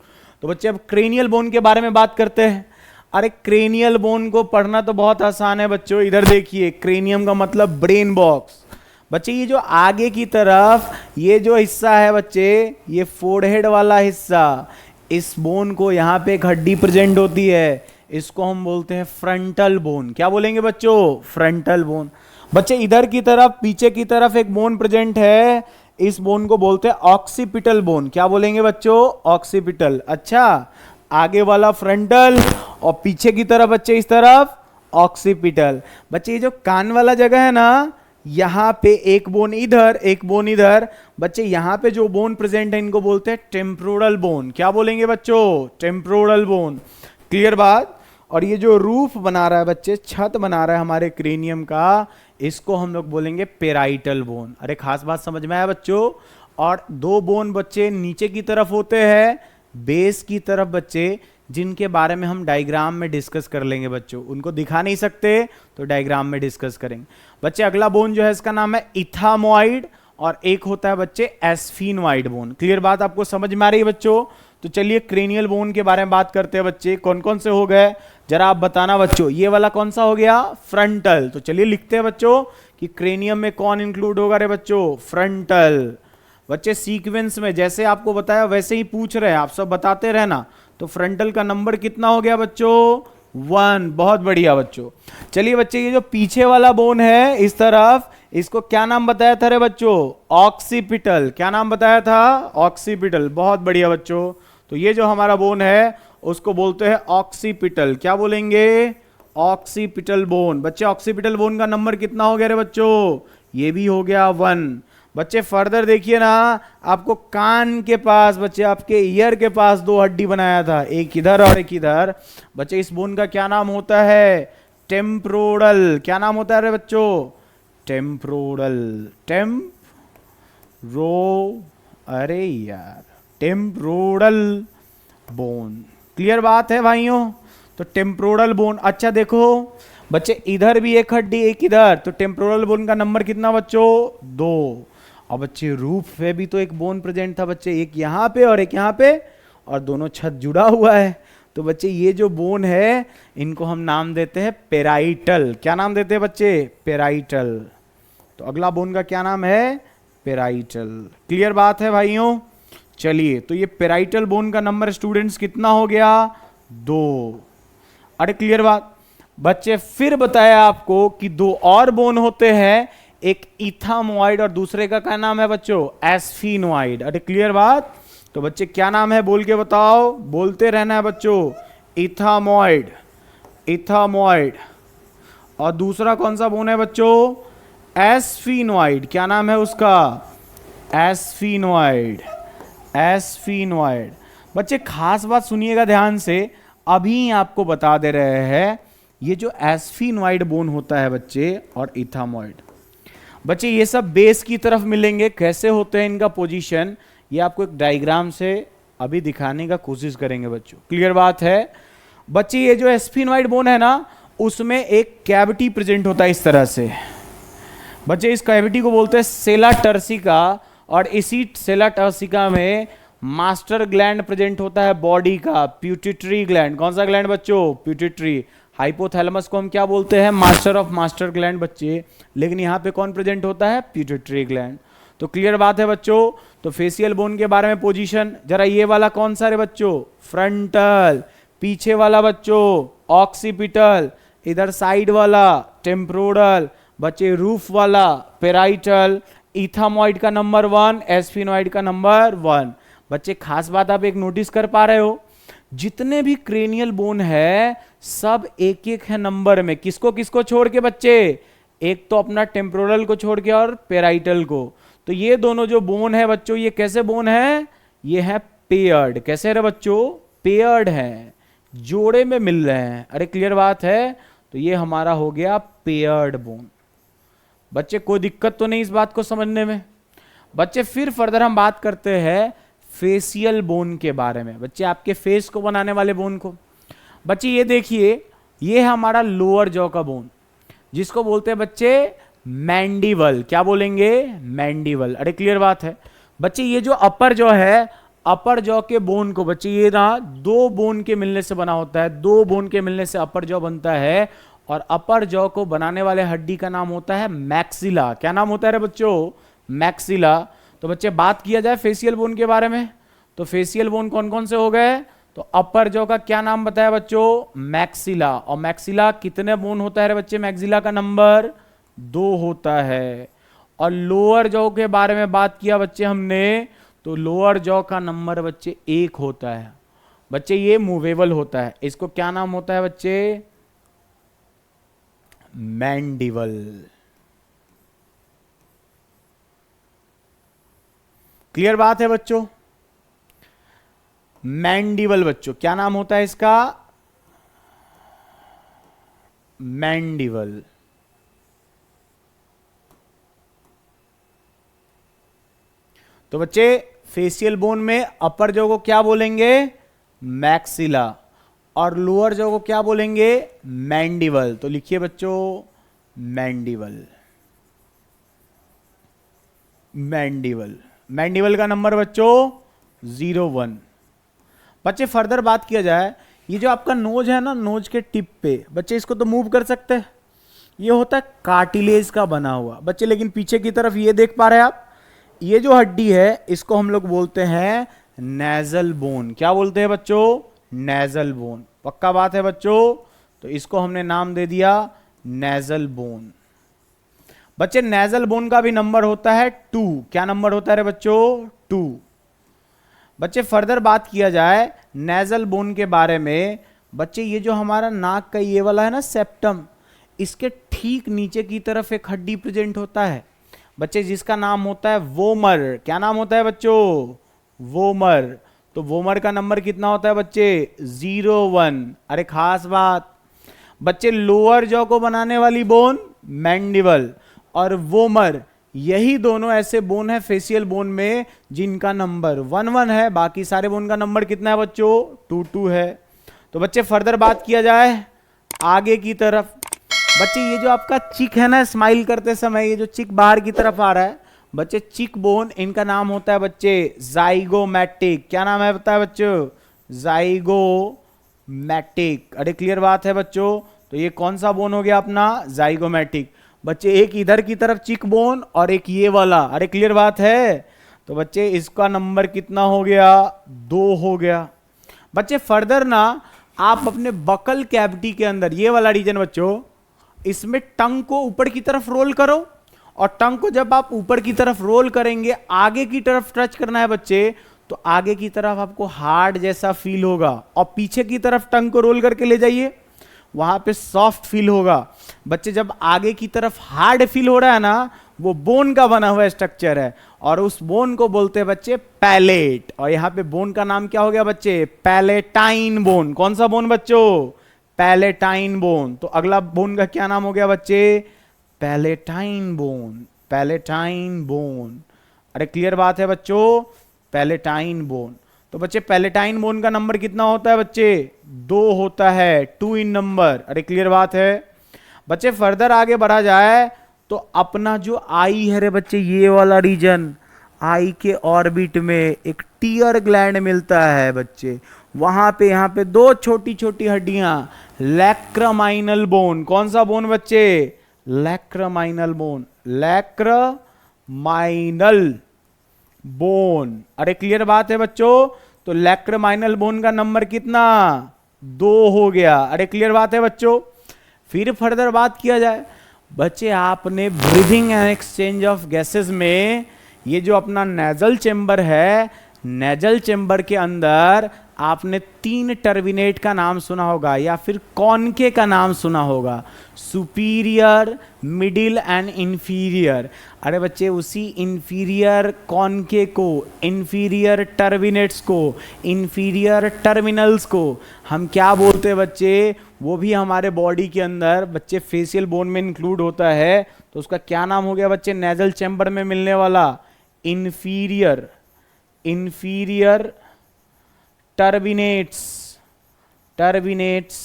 तो बच्चे अब क्रेनियल बोन के बारे में बात करते हैं। अरे क्रेनियल बोन को पढ़ना तो बहुत आसान है बच्चों। इधर देखिए, क्रेनियम का मतलब ब्रेन बॉक्स। बच्चे ये जो आगे की तरफ ये जो हिस्सा है बच्चे, ये फोरहेड वाला हिस्सा, इस बोन को यहां पे एक हड्डी प्रेजेंट होती है, इसको हम बोलते हैं फ्रंटल बोन। क्या बोलेंगे बच्चों? Frontal bone. बच्चे इधर की तरफ, पीछे की तरफ एक बोन प्रेजेंट है, इस बोन को बोलते हैं ऑक्सीपिटल बोन। क्या बोलेंगे बच्चों? ऑक्सीपिटल। अच्छा, आगे वाला फ्रंटल और पीछे की तरफ बच्चे इस तरफ ऑक्सीपिटल। बच्चे ये जो कान वाला जगह है ना, यहां पे एक बोन इधर एक बोन इधर। बच्चे यहां पे जो बोन प्रेजेंट है इनको बोलते हैं टेम्पोरल बोन। क्या बोलेंगे बच्चों? Temporal bone. क्लियर बात? और ये जो रूफ बना रहा है बच्चे, छत बना रहा है हमारे क्रेनियम का, इसको हम लोग बोलेंगे पेराइटल बोन। अरे खास बात समझ में आया बच्चों? और 2 बोन बच्चे नीचे की तरफ होते हैं, बेस की तरफ बच्चे, जिनके बारे में हम डायग्राम में डिस्कस कर लेंगे बच्चों। उनको दिखा नहीं सकते तो डायग्राम में डिस्कस करेंगे बच्चे। अगला बोन जो है इसका नाम है इथामोइड, और एक होता है बच्चे एस्फिनोइड बोन। क्लियर बात आपको समझ में आ रही है बच्चों? तो चलिए क्रेनियल बोन के बारे में बात करते हैं बच्चे। कौन कौन से हो गए जरा आप बताना बच्चों। ये वाला कौन सा हो गया? फ्रंटल। तो चलिए लिखते हैं बच्चों कि क्रेनियम में कौन इंक्लूड होगा रे बच्चों? फ्रंटल। बच्चे सीक्वेंस में जैसे आपको बताया वैसे ही पूछ रहे हैं, आप सब बताते रहना। तो फ्रंटल का नंबर कितना हो गया बच्चों? 1। बहुत बढ़िया बच्चों। चलिए बच्चे, ये जो पीछे वाला बोन है इस तरफ, इसको क्या नाम बताया था रे बच्चों? ऑक्सीपिटल। क्या नाम बताया था? ऑक्सीपिटल। बहुत बढ़िया बच्चों। तो ये जो हमारा बोन है उसको बोलते हैं ऑक्सीपिटल। क्या बोलेंगे? Occipital bone. बच्चे ऑक्सीपिटल बोन का नंबर कितना हो गया रे बच्चों? ये भी हो गया 1। बच्चे फर्दर देखिए ना, आपको कान के पास बच्चे, आपके ईयर के पास 2 हड्डी बनाया था, एक इधर और एक इधर। बच्चे इस बोन का क्या नाम होता है? टेम्पोरल। क्या नाम होता है रे बच्चों? टेम्पोरल। अरे यार, टेम्पोरल बोन। क्लियर बात है भाइयों? तो टेम्पोरल बोन, अच्छा देखो बच्चे इधर भी एक हड्डी एक इधर, तो टेम्पोरल बोन का नंबर कितना बच्चों 2। और बच्चे रूफ पे भी तो एक बोन प्रेजेंट था बच्चे, एक यहाँ पे और एक यहाँ पे, और दोनों छत जुड़ा हुआ है। तो बच्चे ये जो बोन है इनको हम नाम देते हैं पेराइटल। क्या नाम देते हैं बच्चे? पेराइटल। तो अगला बोन का क्या नाम है? पेराइटल। क्लियर बात है भाइयों? चलिए, तो ये पेराइटल बोन का नंबर स्टूडेंट्स कितना हो गया? 2। अरे क्लियर बात बच्चे। फिर बताया आपको कि 2 और बोन होते हैं, एक इथामोइड और दूसरे का क्या नाम है बच्चों? एस्फिनोइड। अरे क्लियर बात। तो बच्चे क्या नाम है बोल के बताओ, बोलते रहना है बच्चों। इथामोइड, इथामोइड। और दूसरा कौन सा बोन है बच्चों? एस्फिनोइड। क्या नाम है उसका? एस्फिनोइड, एस्फिनोइड। बच्चे खास बात सुनिएगा ध्यान से, अभी आपको बता दे रहे हैं ये जो एस्फिनोइड बोन होता है बच्चे और इथामोइड, बच्चे ये सब बेस की तरफ मिलेंगे। कैसे होते हैं इनका पोजीशन, ये आपको एक डायग्राम से अभी दिखाने का कोशिश करेंगे बच्चों। क्लियर बात है बच्चे? ये जो एस्फिनोइड बोन है ना, उसमें एक कैविटी प्रेजेंट होता है इस तरह से बच्चे। इस कैविटी को बोलते हैं सेला टर्सिका, और इसी सेला टर्सिका में मास्टर ग्लैंड प्रेजेंट होता है बॉडी का, प्यूटिटरी ग्लैंड। कौन सा ग्लैंड बच्चों? प्यूटिटरी। हाइपोथैलेमस को हम क्या बोलते हैं? मास्टर ऑफ मास्टर ग्लैंड बच्चे। लेकिन यहाँ पे कौन प्रेजेंट होता है? Pituitary gland. तो क्लियर बात है बच्चों? तो फेशियल बोन के बारे में पोजीशन जरा, ये वाला कौन सा है बच्चों? फ्रंटल। पीछे वाला बच्चों ऑक्सीपिटल। इधर साइड वाला टेम्पोरल। बच्चे रूफ वाला पेराइटल। इथामोइड का नंबर 1, एस्फिनोइड का नंबर 1। बच्चे खास बात आप एक नोटिस कर पा रहे हो, जितने भी क्रेनियल बोन है सब एक एक है नंबर में। किसको किसको छोड़ के बच्चे? एक तो अपना टेम्पोरल को छोड़ के और पेराइटल को। तो ये दोनों जो बोन है बच्चों, ये कैसे बोन है? ये है पेयर्ड। कैसे रे बच्चों? पेयर्ड है, जोड़े में मिल रहे हैं। अरे क्लियर बात है? तो ये हमारा हो गया पेयर्ड बोन। बच्चे कोई दिक्कत तो नहीं इस बात को समझने में? बच्चे फिर फर्दर हम बात करते हैं फेशियल बोन के बारे में। बच्चे आपके फेस को बनाने वाले बोन को, बच्चे ये देखिए, ये है हमारा लोअर जॉ का बोन, जिसको बोलते हैं बच्चे मैंडिबल। क्या बोलेंगे? मैंडिबल। अरे क्लियर बात है बच्चे? ये जो अपर जॉ है, अपर जॉ के बोन को बच्चे ये ना 2 बोन के मिलने से बना होता है। 2 बोन के मिलने से अपर जॉ बनता है, और अपर जॉ को बनाने वाले हड्डी का नाम होता है मैक्सिला। क्या नाम होता है रे बच्चों? मैक्सिला। तो बच्चे बात किया जाए फेशियल बोन के बारे में, तो फेशियल बोन कौन कौन से हो गए? तो अपर जॉ का क्या नाम बताया बच्चों? मैक्सिला। और मैक्सिला कितने बोन होता है रे बच्चे? मैक्सिला का नंबर 2 होता है। और लोअर जॉ के बारे में बात किया बच्चे हमने, तो लोअर जॉ का नंबर बच्चे 1 होता है। बच्चे ये मूवेबल होता है, इसको क्या नाम होता है बच्चे? मैंडिबल। क्लियर बात है बच्चों? मैंडिबल बच्चों क्या नाम होता है इसका? मैंडिबल। तो बच्चे फेशियल बोन में अपर जॉ को क्या बोलेंगे? मैक्सिला। और लोअर जॉ को क्या बोलेंगे? मैंडिबल। तो लिखिए बच्चों मैंडिबल, मैंडिबल। मैंडिबल का नंबर बच्चों 01। बच्चे फर्दर बात किया जाए, ये जो आपका नोज है ना, नोज के टिप पे बच्चे इसको तो मूव कर सकते हैं, ये होता है कार्टिलेज का बना हुआ बच्चे। लेकिन पीछे की तरफ ये देख पा रहे हैं आप, ये जो हड्डी है इसको हम लोग बोलते हैं नेजल बोन। क्या बोलते हैं बच्चों? Nasal bone. पक्का बात है बच्चों? तो इसको हमने नाम दे दिया नेजल बोन। बच्चे नेजल बोन का भी नंबर होता है 2। क्या नंबर होता है रे बच्चों? 2। बच्चे फर्दर बात किया जाए नेजल बोन के बारे में, बच्चे ये जो हमारा नाक का ये वाला है ना सेप्टम, इसके ठीक नीचे की तरफ एक हड्डी प्रेजेंट होता है बच्चे, जिसका नाम होता है वोमर। क्या नाम होता है बच्चों? वोमर। तो वोमर का नंबर कितना होता है बच्चे? 01। अरे खास बात बच्चे, लोअर जॉ को बनाने वाली बोन मैंडिबल और वोमर, यही दोनों ऐसे बोन है फेशियल बोन में जिनका नंबर 11 है। बाकी सारे बोन का नंबर कितना है बच्चों? 22 है। तो बच्चे फर्दर बात किया जाए आगे की तरफ, बच्चे ये जो आपका चिक है ना, स्माइल करते समय ये जो चिक बाहर की तरफ आ रहा है बच्चे, चिक बोन, इनका नाम होता है बच्चे जाइगोमैटिक। क्या नाम है बताया बच्चों? जाइगोमैटिक। अरे क्लियर बात है बच्चों? तो ये कौन सा बोन हो गया अपना? जाइगोमैटिक। बच्चे एक इधर की तरफ चिक बोन और एक ये वाला। अरे क्लियर बात है? तो बच्चे इसका नंबर कितना हो गया? 2 हो गया। बच्चे फर्दर ना आप अपने बकल कैविटी के अंदर ये वाला रीजन बच्चों, इसमें टंग को ऊपर की तरफ रोल करो, और टंग को जब आप ऊपर की तरफ रोल करेंगे आगे की तरफ टच करना है बच्चे, तो आगे की तरफ आपको हार्ड जैसा फील होगा, और पीछे की तरफ टंग को रोल करके ले जाइए, वहां पे सॉफ्ट फील होगा। बच्चे जब आगे की तरफ हार्ड फील हो रहा है ना, वो बोन का बना हुआ स्ट्रक्चर है, और उस बोन को बोलते हैं बच्चे पैलेट। और यहां पे बोन का नाम क्या हो गया बच्चे? Palatine bone. कौन सा बोन बच्चों? Palatine bone. तो अगला बोन का क्या नाम हो गया बच्चे? Palatine bone. Palatine bone. अरे क्लियर बात है बच्चों? Palatine bone. तो बच्चे पैलेटाइन बोन का नंबर कितना होता है बच्चे? 2 होता है, 2 इन नंबर। अरे क्लियर बात है? बच्चे फर्दर आगे बढ़ा जाए तो अपना जो आई है रे बच्चे, ये वाला रीजन, आई के ऑर्बिट में एक टीयर ग्लैंड मिलता है बच्चे, वहां पे यहाँ पे 2 छोटी छोटी हड्डियां, लैक्रमाइनल बोन। कौन सा बोन बच्चे? लैक्रमाइनल बोन। लैक्रमाइनल बोन। अरे क्लियर बात है बच्चों? तो लैक्रमाइनल बोन का नंबर कितना? 2 हो गया। अरे क्लियर बात है बच्चों? फिर फर्दर बात किया जाए बच्चे, आपने breathing and exchange of gases में ये जो अपना नेजल चेंबर है, नेजल चेंबर के अंदर आपने 3 टर्बिनेट का नाम सुना होगा, या फिर कॉनके का नाम सुना होगा, सुपीरियर, मिडिल एंड इंफीरियर। अरे बच्चे उसी इंफीरियर कॉनके को, इंफीरियर टर्बिनेट्स को, इंफीरियर टर्मिनल्स को हम क्या बोलते हैं बच्चे? वो भी हमारे बॉडी के अंदर बच्चे फेशियल बोन में इंक्लूड होता है, तो उसका क्या नाम हो गया बच्चे? नेजल चैम्बर में मिलने वाला इंफीरियर, इंफीरियर टर्बिनेट्स, टर्बिनेट्स,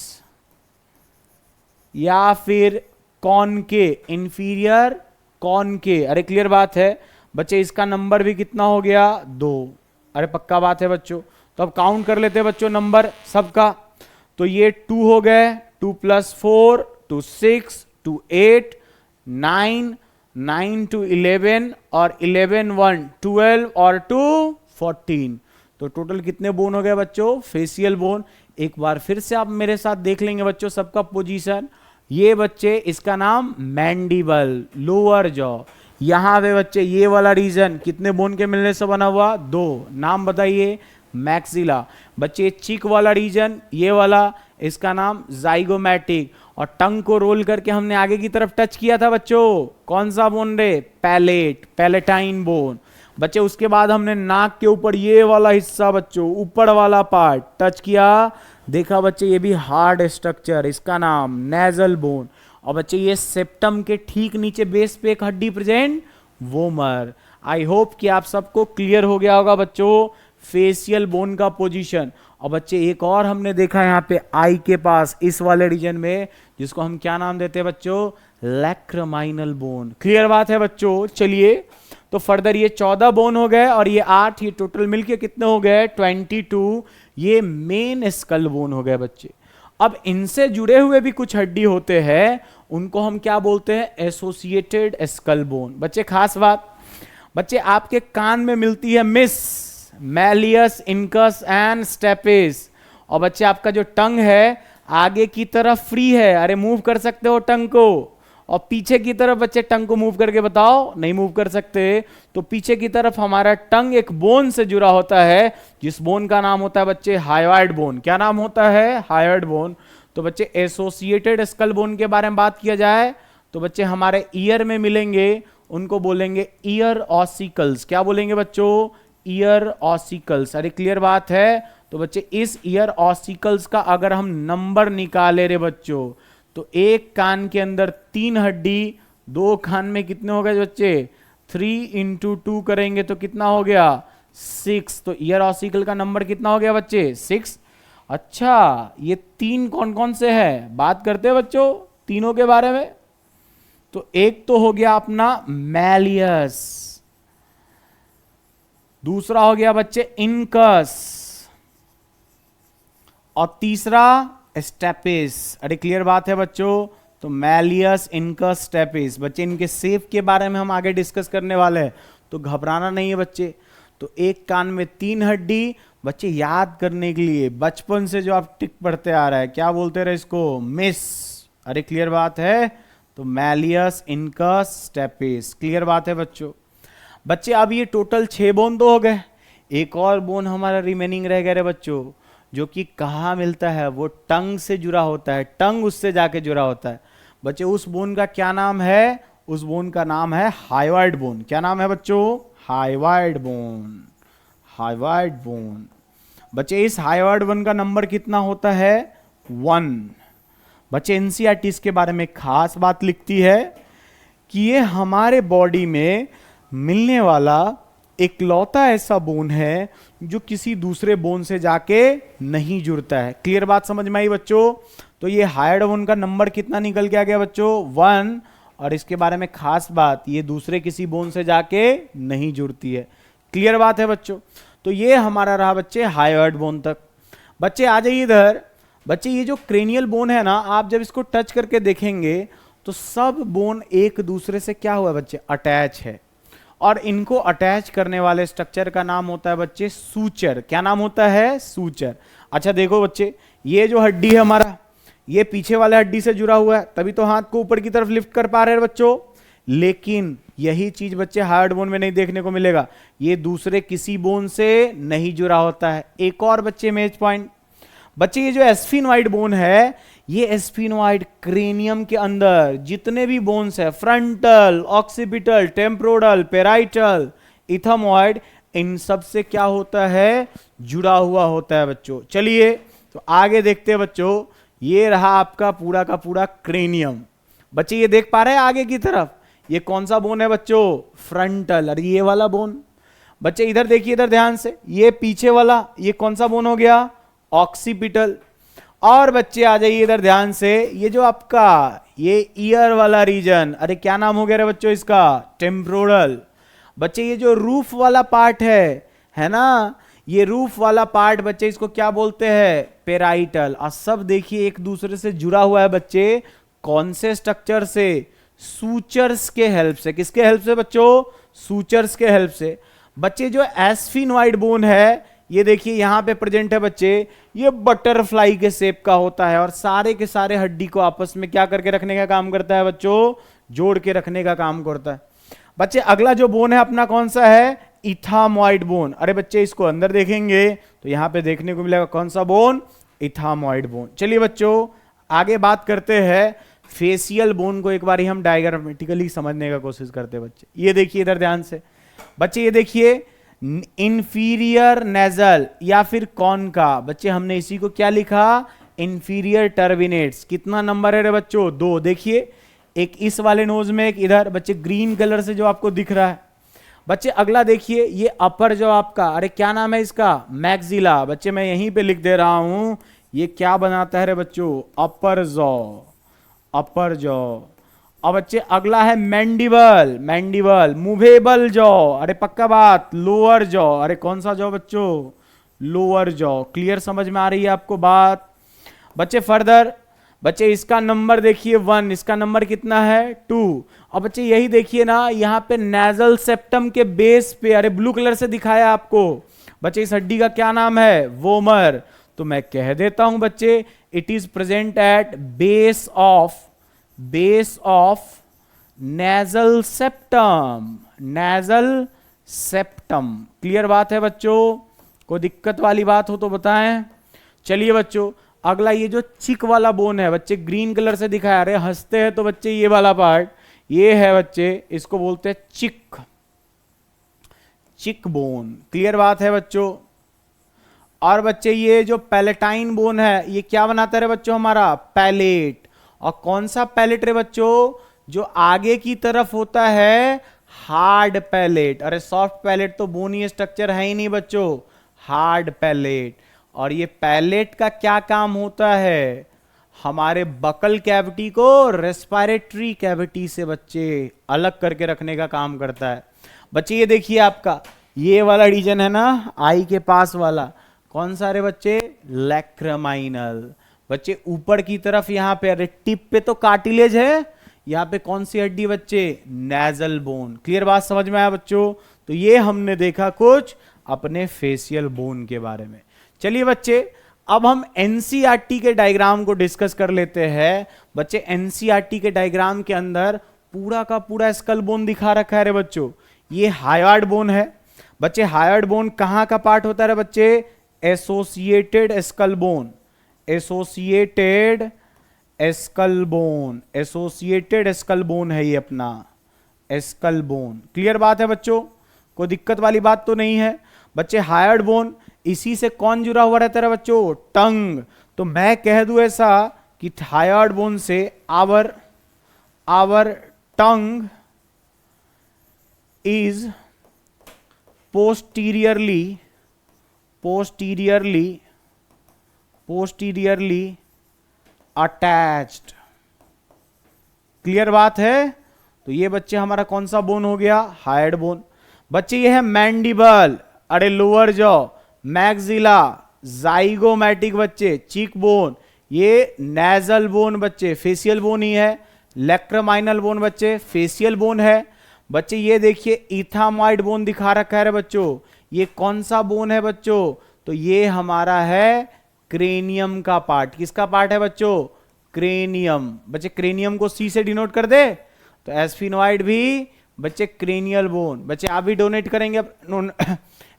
या फिर कॉनके, इंफीरियर कॉनके। अरे क्लियर बात है बच्चे? इसका नंबर भी कितना हो गया? 2। अरे पक्का बात है बच्चों? तो अब काउंट कर लेते हैं बच्चों नंबर सबका। तो ये 2 हो गए, 2 + 4 to 6 to 8 9 9 to 11 और 11 1 12 और 2 14। तो टोटल कितने बोन हो गए बच्चों? Facial bone. एक बार फिर से आप मेरे साथ देख लेंगे बच्चों सबका पोजीशन। ये बच्चे इसका नाम मैंडिबल, लोअर जॉ। यहां पे बच्चे ये वाला रीजन कितने बोन के मिलने से बना हुआ? 2। नाम बताइए? मैक्सिला। बच्चे चिक वाला रीजन ये वाला, इसका नाम जाइगोमैटिक। और टंग को रोल करके हमने आगे की तरफ टच किया था बच्चों, कौन सा बोन रे? Palate, palatine bone. बच्चे उसके बाद हमने नाक के ऊपर ये वाला हिस्सा बच्चों, ऊपर वाला पार्ट टच किया, देखा बच्चे ये भी हार्ड स्ट्रक्चर, इसका नाम नेजल बोन। और बच्चे ये सेप्टम के ठीक नीचे बेस पे एक हड्डी प्रेजेंट, वोमर। आई होप कि आप सबको क्लियर हो गया होगा बच्चों फेशियल बोन का पोजीशन। और बच्चे एक और हमने देखा यहाँ पे आई के पास इस वाले रीजन में, जिसको हम क्या नाम देते हैं बच्चों? लैक्रमाइनल बोन। क्लियर बात है बच्चों? चलिए तो फर्दर ये 14 बोन हो गए और ये 8, ये टोटल मिलके कितने हो गए? 22। ये मेन स्कल बोन हो गए बच्चे। अब इनसे जुड़े हुए भी कुछ हड्डी होते हैं, उनको हम क्या बोलते हैं? Associated skull bone. बच्चे खास बात, बच्चे आपके कान में मिलती है मिस, मैलियस, इनकस एंड स्टेपिस। और बच्चे आपका जो टंग है आगे की तरफ फ्री है, अरे मूव कर सकते हो टंग को। और पीछे की तरफ बच्चे टंग को मूव करके बताओ, नहीं मूव कर सकते। तो पीछे की तरफ हमारा टंग एक बोन से जुड़ा होता है, जिस बोन का नाम होता है बच्चे हायोइड बोन। क्या नाम होता है? Hyoid bone. तो बच्चे एसोसिएटेड स्कल बोन के बारे में बात किया जाए तो बच्चे हमारे ईयर में मिलेंगे, उनको बोलेंगे ईयर ऑसिकल्स। क्या बोलेंगे बच्चों? Ear ossicles. अरे क्लियर बात है? तो बच्चे इस ईयर ऑसिकल्स का अगर हम नंबर निकाले रे बच्चों, तो एक कान के अंदर 3 हड्डी, 2 कान में कितने हो गए बच्चे? 3 × 2 करेंगे तो कितना हो गया? 6। तो ईयर ऑसिकल का नंबर कितना हो गया बच्चे? 6। अच्छा, ये तीन कौन कौन से हैं, बात करते हैं बच्चों तीनों के बारे में। तो एक तो हो गया अपना मैलियस, दूसरा हो गया बच्चे इनकस, और तीसरा स्टेपिस। अरे क्लियर बात है बच्चों। तो मैलियस, इनकस, स्टेपिस, बच्चे इनके सेफ के बारे में हम आगे डिस्कस करने वाले हैं, तो घबराना नहीं है बच्चे। तो एक कान में तीन हड्डी, बच्चे याद करने के लिए बचपन से जो आप टिक पढ़ते आ रहा है, क्या बोलते रहे इसको, मिस। अरे क्लियर बात है। तो मैलियस, इनकस, स्टेपिस, क्लियर बात है बच्चों। बच्चे अब ये टोटल 6 बोन तो हो गए, एक और बोन हमारा रिमेनिंग रह गया रे बच्चों, जो कि कहाँ मिलता है, वो टंग से जुड़ा होता है, टंग उससे जाके जुड़ा होता है। बच्चे उस बोन का क्या नाम है, उस बोन का नाम है हाइवाइड बोन। क्या नाम है बच्चों, हाइवाइड बोन, हाइवाइड बोन। बच्चे इस हाइवाइड बोन का नंबर कितना होता है, 1। बच्चे एनसीईआरटी इसके बारे में खास बात लिखती है कि ये हमारे बॉडी में मिलने वाला इकलौता ऐसा बोन है जो किसी दूसरे बोन से जाके नहीं जुड़ता है। क्लियर बात समझ में आई बच्चों। तो ये हाइड बोन का नंबर कितना निकल के आ गया बच्चों, 1। और इसके बारे में खास बात, ये दूसरे किसी बोन से जाके नहीं जुड़ती है। क्लियर बात है बच्चों। तो ये हमारा रहा बच्चे हाइड बोन तक। बच्चे आ जाइए इधर। बच्चे ये जो क्रेनियल बोन है ना, आप जब इसको टच करके देखेंगे तो सब बोन एक दूसरे से क्या हुआ बच्चे, अटैच है। और इनको अटैच करने वाले स्ट्रक्चर का नाम होता है बच्चे सूचर। क्या नाम होता है, सूचर। अच्छा देखो बच्चे, ये जो हड्डी है हमारा, ये पीछे वाले हड्डी से जुड़ा हुआ है, तभी तो हाथ को ऊपर की तरफ लिफ्ट कर पा रहे हैं बच्चों। लेकिन यही चीज बच्चे हार्ड बोन में नहीं देखने को मिलेगा, ये दूसरे किसी बोन से नहीं जुड़ा होता है। एक और बच्चे मेज पॉइंट, बच्चे ये जो एस्फिनोइड बोन है, ये एस्फिनोइड क्रेनियम के अंदर जितने भी बोन्स है, frontal, occipital, temporal, parietal, ethmoid, इन सब से क्या होता है, जुड़ा हुआ होता है बच्चों। चलिए तो आगे देखते हैं बच्चों। ये रहा आपका पूरा का पूरा क्रेनियम। बच्चे ये देख पा रहे हैं आगे की तरफ, ये कौन सा बोन है बच्चों, फ्रंटल। अरे ये वाला बोन। बच्चे इधर देखिए, इधर ध्यान से, ये पीछे वाला ये कौन सा बोन हो गया, ऑक्सीपिटल। और बच्चे आ जाइए इधर ध्यान से, ये जो आपका ये ईयर वाला रीजन, अरे क्या नाम हो गया रे बच्चों इसका, टेम्पोरल। बच्चे ये जो रूफ वाला पार्ट है ना, ये रूफ वाला पार्ट बच्चे इसको क्या बोलते हैं, पेराइटल। और सब देखिए एक दूसरे से जुड़ा हुआ है बच्चे, कौन से स्ट्रक्चर से, सूचर्स के हेल्प से। किसके हेल्प से बच्चों, सूचर्स के हेल्प से। बच्चे जो एस्फिनोइड बोन है, ये देखिए यहां पे प्रेजेंट है बच्चे, ये बटरफ्लाई के शेप का होता है और सारे के सारे हड्डी को आपस में क्या करके रखने का काम करता है बच्चों, जोड़ के रखने का काम करता है। बच्चे अगला जो बोन है अपना कौन सा है, इथामोइड बोन। अरे बच्चे इसको अंदर देखेंगे तो यहां पे देखने को मिलेगा कौन सा बोन, इथामोइड बोन। चलिए बच्चों आगे बात करते हैं फेशियल बोन को, एक बार हम डायग्रामेटिकली समझने का कोशिश करते हैं बच्चे। ये देखिए इधर ध्यान से बच्चे, ये देखिए इंफीरियर नेजल या फिर कॉन का, बच्चे हमने इसी को क्या लिखा, इंफीरियर टर्बिनेट्स। कितना नंबर है रे बच्चों, 2। देखिए एक इस वाले नोज में, एक इधर, बच्चे ग्रीन कलर से जो आपको दिख रहा है। बच्चे अगला देखिए, ये अपर जो आपका, अरे क्या नाम है इसका, मैक्सिला। बच्चे मैं यहीं पे लिख दे रहा हूं, ये क्या बनाता है रे बच्चों, अपर जॉ, अपर जॉ। अब बच्चे अगला है मैंडिबल, मैंडिबल, मूवेबल जॉ, अरे पक्का बात, लोअर जॉ। अरे कौन सा जॉ बच्चों, लोअर जॉ। क्लियर समझ में आ रही है आपको बात बच्चे। फर्दर बच्चे इसका नंबर देखिए 1, इसका नंबर कितना है 2। और बच्चे यही देखिए ना, यहां पे नेजल सेप्टम के बेस पे, अरे ब्लू कलर से दिखाया आपको बच्चे, इस हड्डी का क्या नाम है, वोमर। तो मैं कह देता हूं बच्चे, it is present at base of nasal septum, nasal septum. Clear बात है बच्चों, कोई दिक्कत वाली बात हो तो बताएं। चलिए बच्चों अगला ये जो चिक वाला बोन है बच्चे, ग्रीन कलर से दिखाया, अरे हंसते हैं तो बच्चे ये वाला पार्ट, ये है बच्चे, इसको बोलते हैं चिक, चिक बोन। क्लियर बात है बच्चों। और बच्चे ये जो पैलेटाइन बोन है, ये क्या बनाता है बच्चों, हमारा पैलेट। और कौन सा पैलेट रे बच्चों, जो आगे की तरफ होता है हार्ड पैलेट। अरे सॉफ्ट पैलेट तो बोनी स्ट्रक्चर है ही नहीं बच्चों, हार्ड पैलेट। और ये पैलेट का क्या काम होता है, हमारे बकल कैविटी को रेस्पिरेटरी कैविटी से बच्चे अलग करके रखने का काम करता है। बच्चे ये देखिए आपका ये वाला रीजन है ना आई के पास वाला, कौन सा रे बच्चे, लैक्रामाइनल। बच्चे ऊपर की तरफ यहां पे, अरे टिप पे तो कार्टिलेज है, यहां पे कौन सी हड्डी बच्चे, नेजल बोन। क्लियर बात समझ में आया बच्चों? तो ये हमने देखा कुछ अपने फेशियल बोन के बारे में। चलिए बच्चे अब हम एनसीईआरटी के डायग्राम को डिस्कस कर लेते हैं। बच्चे एनसीईआरटी के डायग्राम के अंदर पूरा का पूरा स्कल बोन दिखा रखा है रे बच्चों। ये हायोइड बोन है बच्चे। हायोइड बोन कहां का पार्ट होता है रे बच्चे, associated skull bone, associated skull bone, associated skull bone है ये अपना स्कल बोन। क्लियर बात है बच्चों, कोई दिक्कत वाली बात तो नहीं है बच्चे। हायोइड बोन इसी से कौन जुड़ा हुआ रहता है बच्चों, टंग। तो मैं कह दूं ऐसा कि हायोइड बोन से our tongue is posteriorly attached. Clear बात है? तो ये बच्चे हमारा कौन सा बोन हो गया, हायोइड बोन। बच्चे ये है मैंडिबल, अरे लोअर जॉ, मैक्सिला, जाइगोमैटिक बच्चे, चीक बोन, ये नेजल बोन बच्चे, फेशियल बोन ही है। लैक्रामाइनल बोन बच्चे फेशियल बोन है। बच्चे ये देखिए इथामॉइड बोन दिखा रखा है बच्चों, ये कौन सा बोन है बच्चों, तो ये हमारा है क्रेनियम का पार्ट। किसका पार्ट है बच्चों, क्रेनियम। बच्चे क्रेनियम को सी से डिनोट कर दे तो एस्फिनॉइड भी बच्चे क्रेनियल बोन। बच्चे आप भी डोनेट करेंगे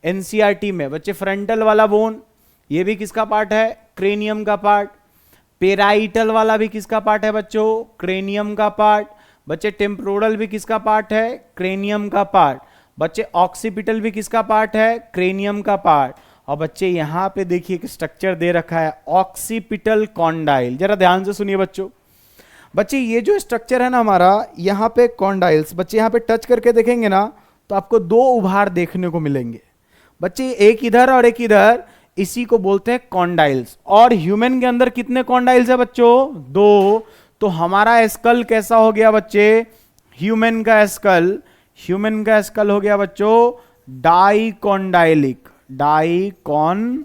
एनसीईआरटी में। बच्चे फ्रंटल वाला बोन ये भी किसका पार्ट है, क्रेनियम का पार्ट। पेराइटल वाला भी किसका पार्ट है बच्चों, क्रेनियम का पार्ट। बच्चे टेम्पोरल भी किसका पार्ट है, क्रेनियम का पार्ट। बच्चे ऑक्सीपिटल भी किसका पार्ट है, क्रेनियम का पार्ट। और बच्चे यहां पे देखिए एक स्ट्रक्चर दे रखा है ऑक्सीपिटल कॉन्डाइल, जरा ध्यान से सुनिए बच्चों। बच्चे ये जो स्ट्रक्चर है ना हमारा, यहाँ पे कॉन्डाइल्स, बच्चे यहाँ पे टच करके देखेंगे ना तो आपको दो उभार देखने को मिलेंगे बच्चे, एक इधर और एक इधर, इसी को बोलते हैं कॉन्डाइल्स। और ह्यूमन के अंदर कितने कॉन्डाइल्स है बच्चों, दो। तो हमारा स्कल कैसा हो गया बच्चे, ह्यूमन का स्कल हो गया बच्चों डाइकॉन्डाइलिक, डाइकॉन्डाइलिक।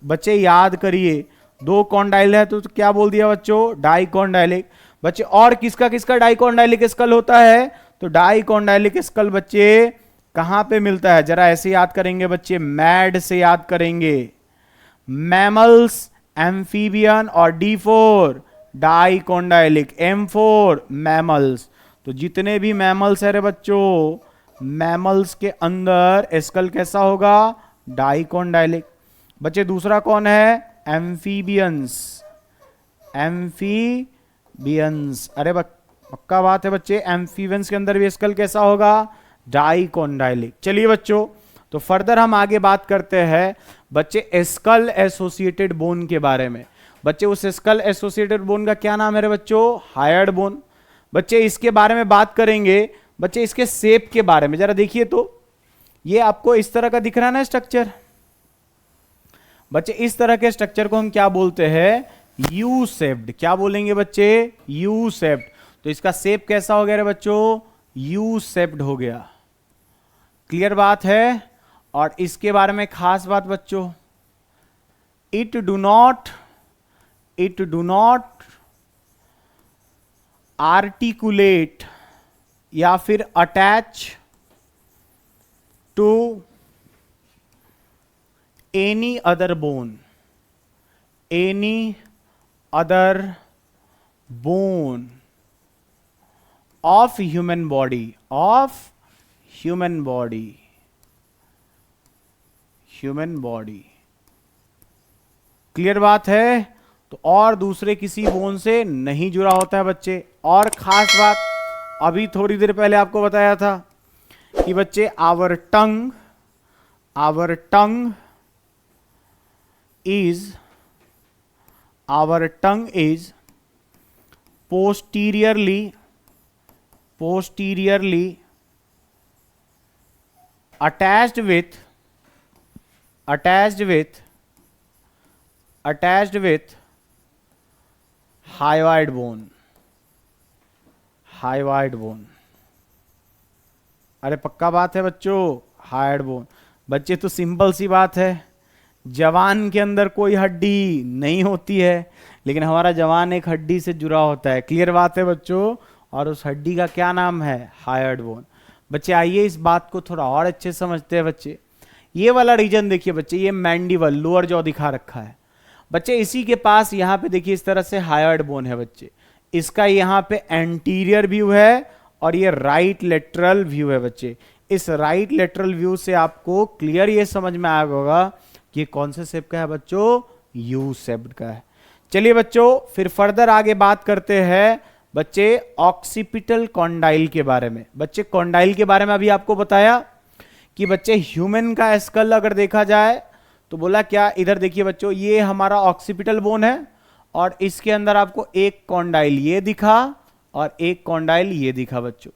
बच्चे याद करिए दो कॉन्डाइल है तो क्या बोल दिया बच्चों, डाइकॉन्डाइलिक। बच्चे और किसका किसका डाइकॉन्डाइलिक स्कल होता है, तो डाइकॉन्डाइलिक स्कल बच्चे कहां पे मिलता है, जरा ऐसे याद करेंगे बच्चे, मैड से याद करेंगे, मैमल्स, एम्फीबियन और D4 डाइकॉन्डाइलिक, M4 मैमल्स। तो जितने भी मैमल्स है रे बच्चों, मैमल्स के अंदर स्कल कैसा होगा, डाइकॉन्डाइलिक। बच्चे दूसरा कौन है, एम्फीबियंस, अरे पक्का बात है बच्चे, एम्फीबियंस के अंदर भी स्कल कैसा होगा, डाइकॉन्डाइलिक। चलिए बच्चों तो फर्दर हम आगे बात करते हैं बच्चे स्कल एसोसिएटेड बोन के बारे में। बच्चे उस स्कल एसोसिएटेड बोन का क्या नाम है रे बच्चों, हायोइड बोन। बच्चे इसके बारे में बात करेंगे। बच्चे इसके शेप के बारे में जरा देखिए, तो ये आपको इस तरह का दिख रहा है ना स्ट्रक्चर। बच्चे इस तरह के स्ट्रक्चर को हम क्या बोलते हैं, यू शेप्ड। क्या बोलेंगे बच्चे, यू शेप्ड। तो इसका शेप कैसा हो गया रे बच्चों, यू शेप्ड हो गया। क्लियर बात है? और इसके बारे में खास बात बच्चों, इट डू नॉट आर्टिकुलेट या फिर attach to any other bone of human body. Clear बात है? तो और दूसरे किसी बोन से नहीं जुड़ा होता है बच्चे। और खास बात अभी थोड़ी देर पहले आपको बताया था कि बच्चे our tongue is posteriorly attached with attached with hyoid bone, hyoid bone. अरे पक्का बात है बच्चों, हायोइड बोन। बच्चे तो सिंपल सी बात है, जवान के अंदर कोई हड्डी नहीं होती है, लेकिन हमारा जवान एक हड्डी से जुड़ा होता है। क्लियर बात है बच्चों, और उस हड्डी का क्या नाम है? Hyoid bone. बच्चे आइए इस बात को थोड़ा और अच्छे समझते हैं बच्चे। ये वाला रीजन देखिए बच्चे, ये मैंडिबल, लोअर जॉ दिखा रखा है बच्चे। इसी के पास यहाँ पे देखिए इस तरह से हायोइड बोन है बच्चे। इसका यहाँ पे एंटीरियर व्यू है और ये राइट लेटरल व्यू है बच्चे। इस राइट लेटरल व्यू से आपको क्लियर ये समझ में आया होगा कि कौन से शेप का है बच्चों, यू शेप का है। चलिए बच्चों फिर फर्दर आगे बात करते हैं बच्चे ऑक्सीपिटल कॉन्डाइल के बारे में। बच्चे कॉन्डाइल के बारे में अभी आपको बताया कि बच्चे ह्यूमन का स्कल अगर देखा जाए तो बोला क्या, इधर देखिए बच्चों, ये हमारा ऑक्सीपिटल बोन है और इसके अंदर आपको एक कॉन्डाइल ये दिखा और एक कॉन्डाइल ये दिखा बच्चों।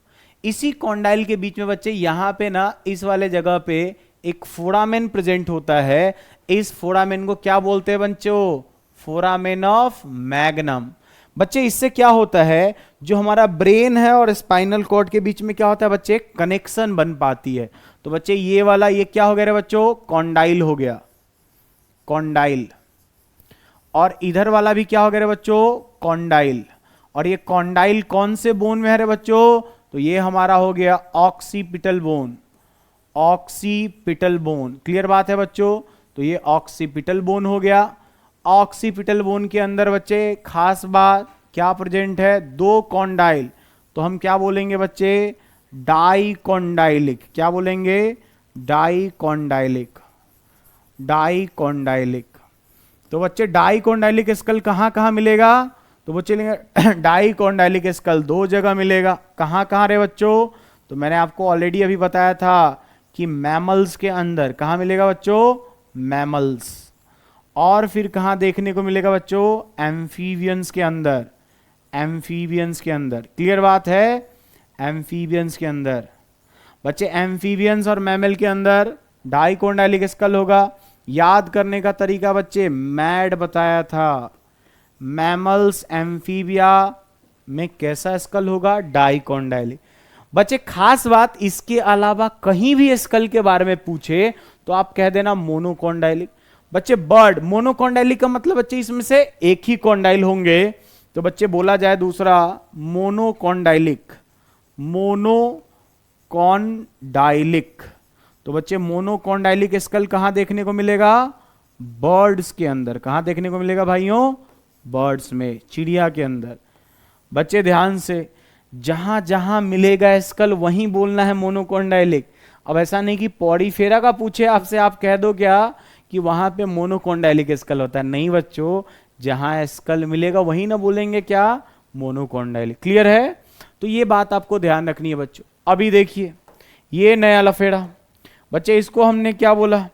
इसी कॉन्डाइल के बीच में बच्चे यहां पे ना, इस वाले जगह पे एक फोरामेन प्रेजेंट होता है। इस फोरामेन को क्या बोलते हैं बच्चों? Foramen of magnum. बच्चे इससे क्या होता है, जो हमारा ब्रेन है और स्पाइनल कॉर्ड के बीच में क्या होता है बच्चे, कनेक्शन बन पाती है। तो बच्चे ये वाला ये क्या हो गया रे बच्चों, कॉन्डाइल हो गया, कॉन्डाइल। और इधर वाला भी क्या हो गया रे बच्चों, कॉन्डाइल। और ये कॉन्डाइल कौन से बोन में है रे बच्चों? तो ये हमारा हो गया occipital bone, occipital bone. Clear बात है बच्चों, तो ये ऑक्सीपिटल बोन हो गया। ऑक्सीपिटल बोन के अंदर बच्चे खास बात क्या प्रेजेंट है, दो कॉन्डाइल। तो हम क्या बोलेंगे बच्चे, डाइकॉन्डाइलिक। क्या बोलेंगे, डाइकॉन्डाइलिक, डाइकॉन्डाइलिक। तो बच्चे डाइकॉन्डाइलिक स्कल कहां कहां मिलेगा? तो बच्चे लेंगे डाइकॉन्डाइलिक स्कल दो जगह मिलेगा। कहां कहां रे बच्चों? तो मैंने आपको ऑलरेडी अभी बताया था कि मैमल्स के अंदर। कहां मिलेगा बच्चों? मैमल्स। और फिर कहां देखने को मिलेगा बच्चों? एम्फीबियंस के अंदर, एम्फीबियंस के अंदर। क्लियर बात है, एम्फीबियंस के अंदर। बच्चे एम्फीबियंस और मैमल के अंदर डाइकॉन्डाइलिक स्कल होगा। याद करने का तरीका बच्चे मैड बताया था, मैमल्स एम्फीबिया में कैसा स्कल होगा, डाइकॉन्डाइलिक। बच्चे खास बात, इसके अलावा कहीं भी स्कल के बारे में पूछे तो आप कह देना मोनोकॉन्डाइलिक। बच्चे बर्ड, मोनोकॉन्डाइलिक का मतलब बच्चे इसमें से एक ही कॉन्डाइल होंगे, तो बच्चे बोला जाए दूसरा मोनोकॉन्डाइलिक, मोनोकॉन्डाइलिक। तो बच्चे मोनोकॉन्डाइलिक स्कल कहां देखने को मिलेगा? बर्ड्स के अंदर। कहां देखने को मिलेगा भाइयों? बर्ड्स में, चिड़िया के अंदर। बच्चे ध्यान से, जहां जहां मिलेगा स्कल वहीं बोलना है मोनोकॉन्डाइलिक। अब ऐसा नहीं कि पॉडीफेरा का पूछे आपसे, आप कह दो क्या कि वहां पे मोनोकॉन्डाइलिक स्कल होता है। नहीं बच्चों, जहां स्कल मिलेगा वहीं ना बोलेंगे क्या, मोनोकॉन्डाइलिक। क्लियर है? तो ये बात आपको ध्यान रखनी है बच्चों। अभी देखिए ये नया लफेड़ा बच्चे, इसको हमने क्या बोला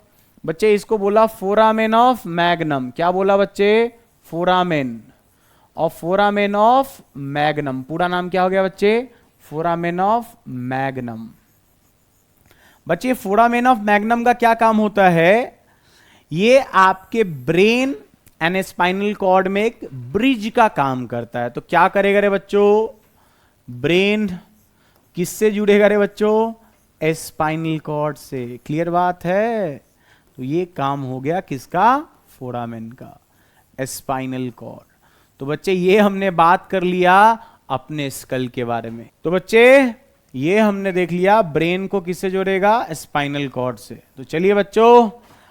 बच्चे? इसको बोला फोरामेन ऑफ मैग्नम। क्या बोला बच्चे? फोरामेन। और फोरामेन ऑफ मैग्नम पूरा नाम क्या हो गया बच्चे? Foramen of magnum. बच्चे फोरामेन ऑफ मैग्नम का क्या काम होता है? ये आपके ब्रेन एंड स्पाइनल कॉर्ड में एक ब्रिज का काम करता है। तो क्या करेगा रे बच्चों? ब्रेन किससे जुड़ेगा रे बच्चों? स्पाइनल कॉर्ड से। क्लियर बात है? तो ये काम हो गया किसका? फोरामेन का, स्पाइनल कॉर्ड। तो बच्चे ये हमने बात कर लिया अपने स्कल के बारे में। तो बच्चे ये हमने देख लिया ब्रेन को किससे जोड़ेगा? स्पाइनल कॉर्ड से। तो चलिए बच्चों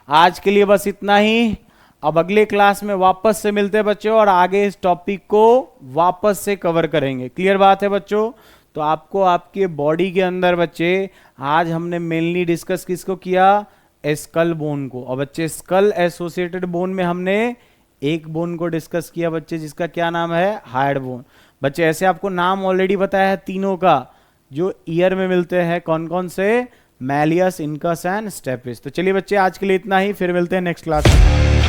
आज के लिए बस इतना ही। अब अगले क्लास में वापस से मिलते हैं बच्चों और आगे इस टॉपिक को वापस से कवर करेंगे। क्लियर बात है बच्चों? तो आपको आपके बॉडी के अंदर बच्चे आज हमने मेनली डिस्कस किसको किया? स्कल बोन को। और बच्चे स्कल एसोसिएटेड बोन में हमने एक बोन को डिस्कस किया बच्चे, जिसका क्या नाम है? Hide bone. बच्चे ऐसे आपको नाम ऑलरेडी बताया है तीनों का, जो ईयर में मिलते हैं। कौन कौन से? Malleus, incus and stapes. तो चलिए बच्चे आज के लिए इतना ही, फिर मिलते हैं नेक्स्ट क्लास में।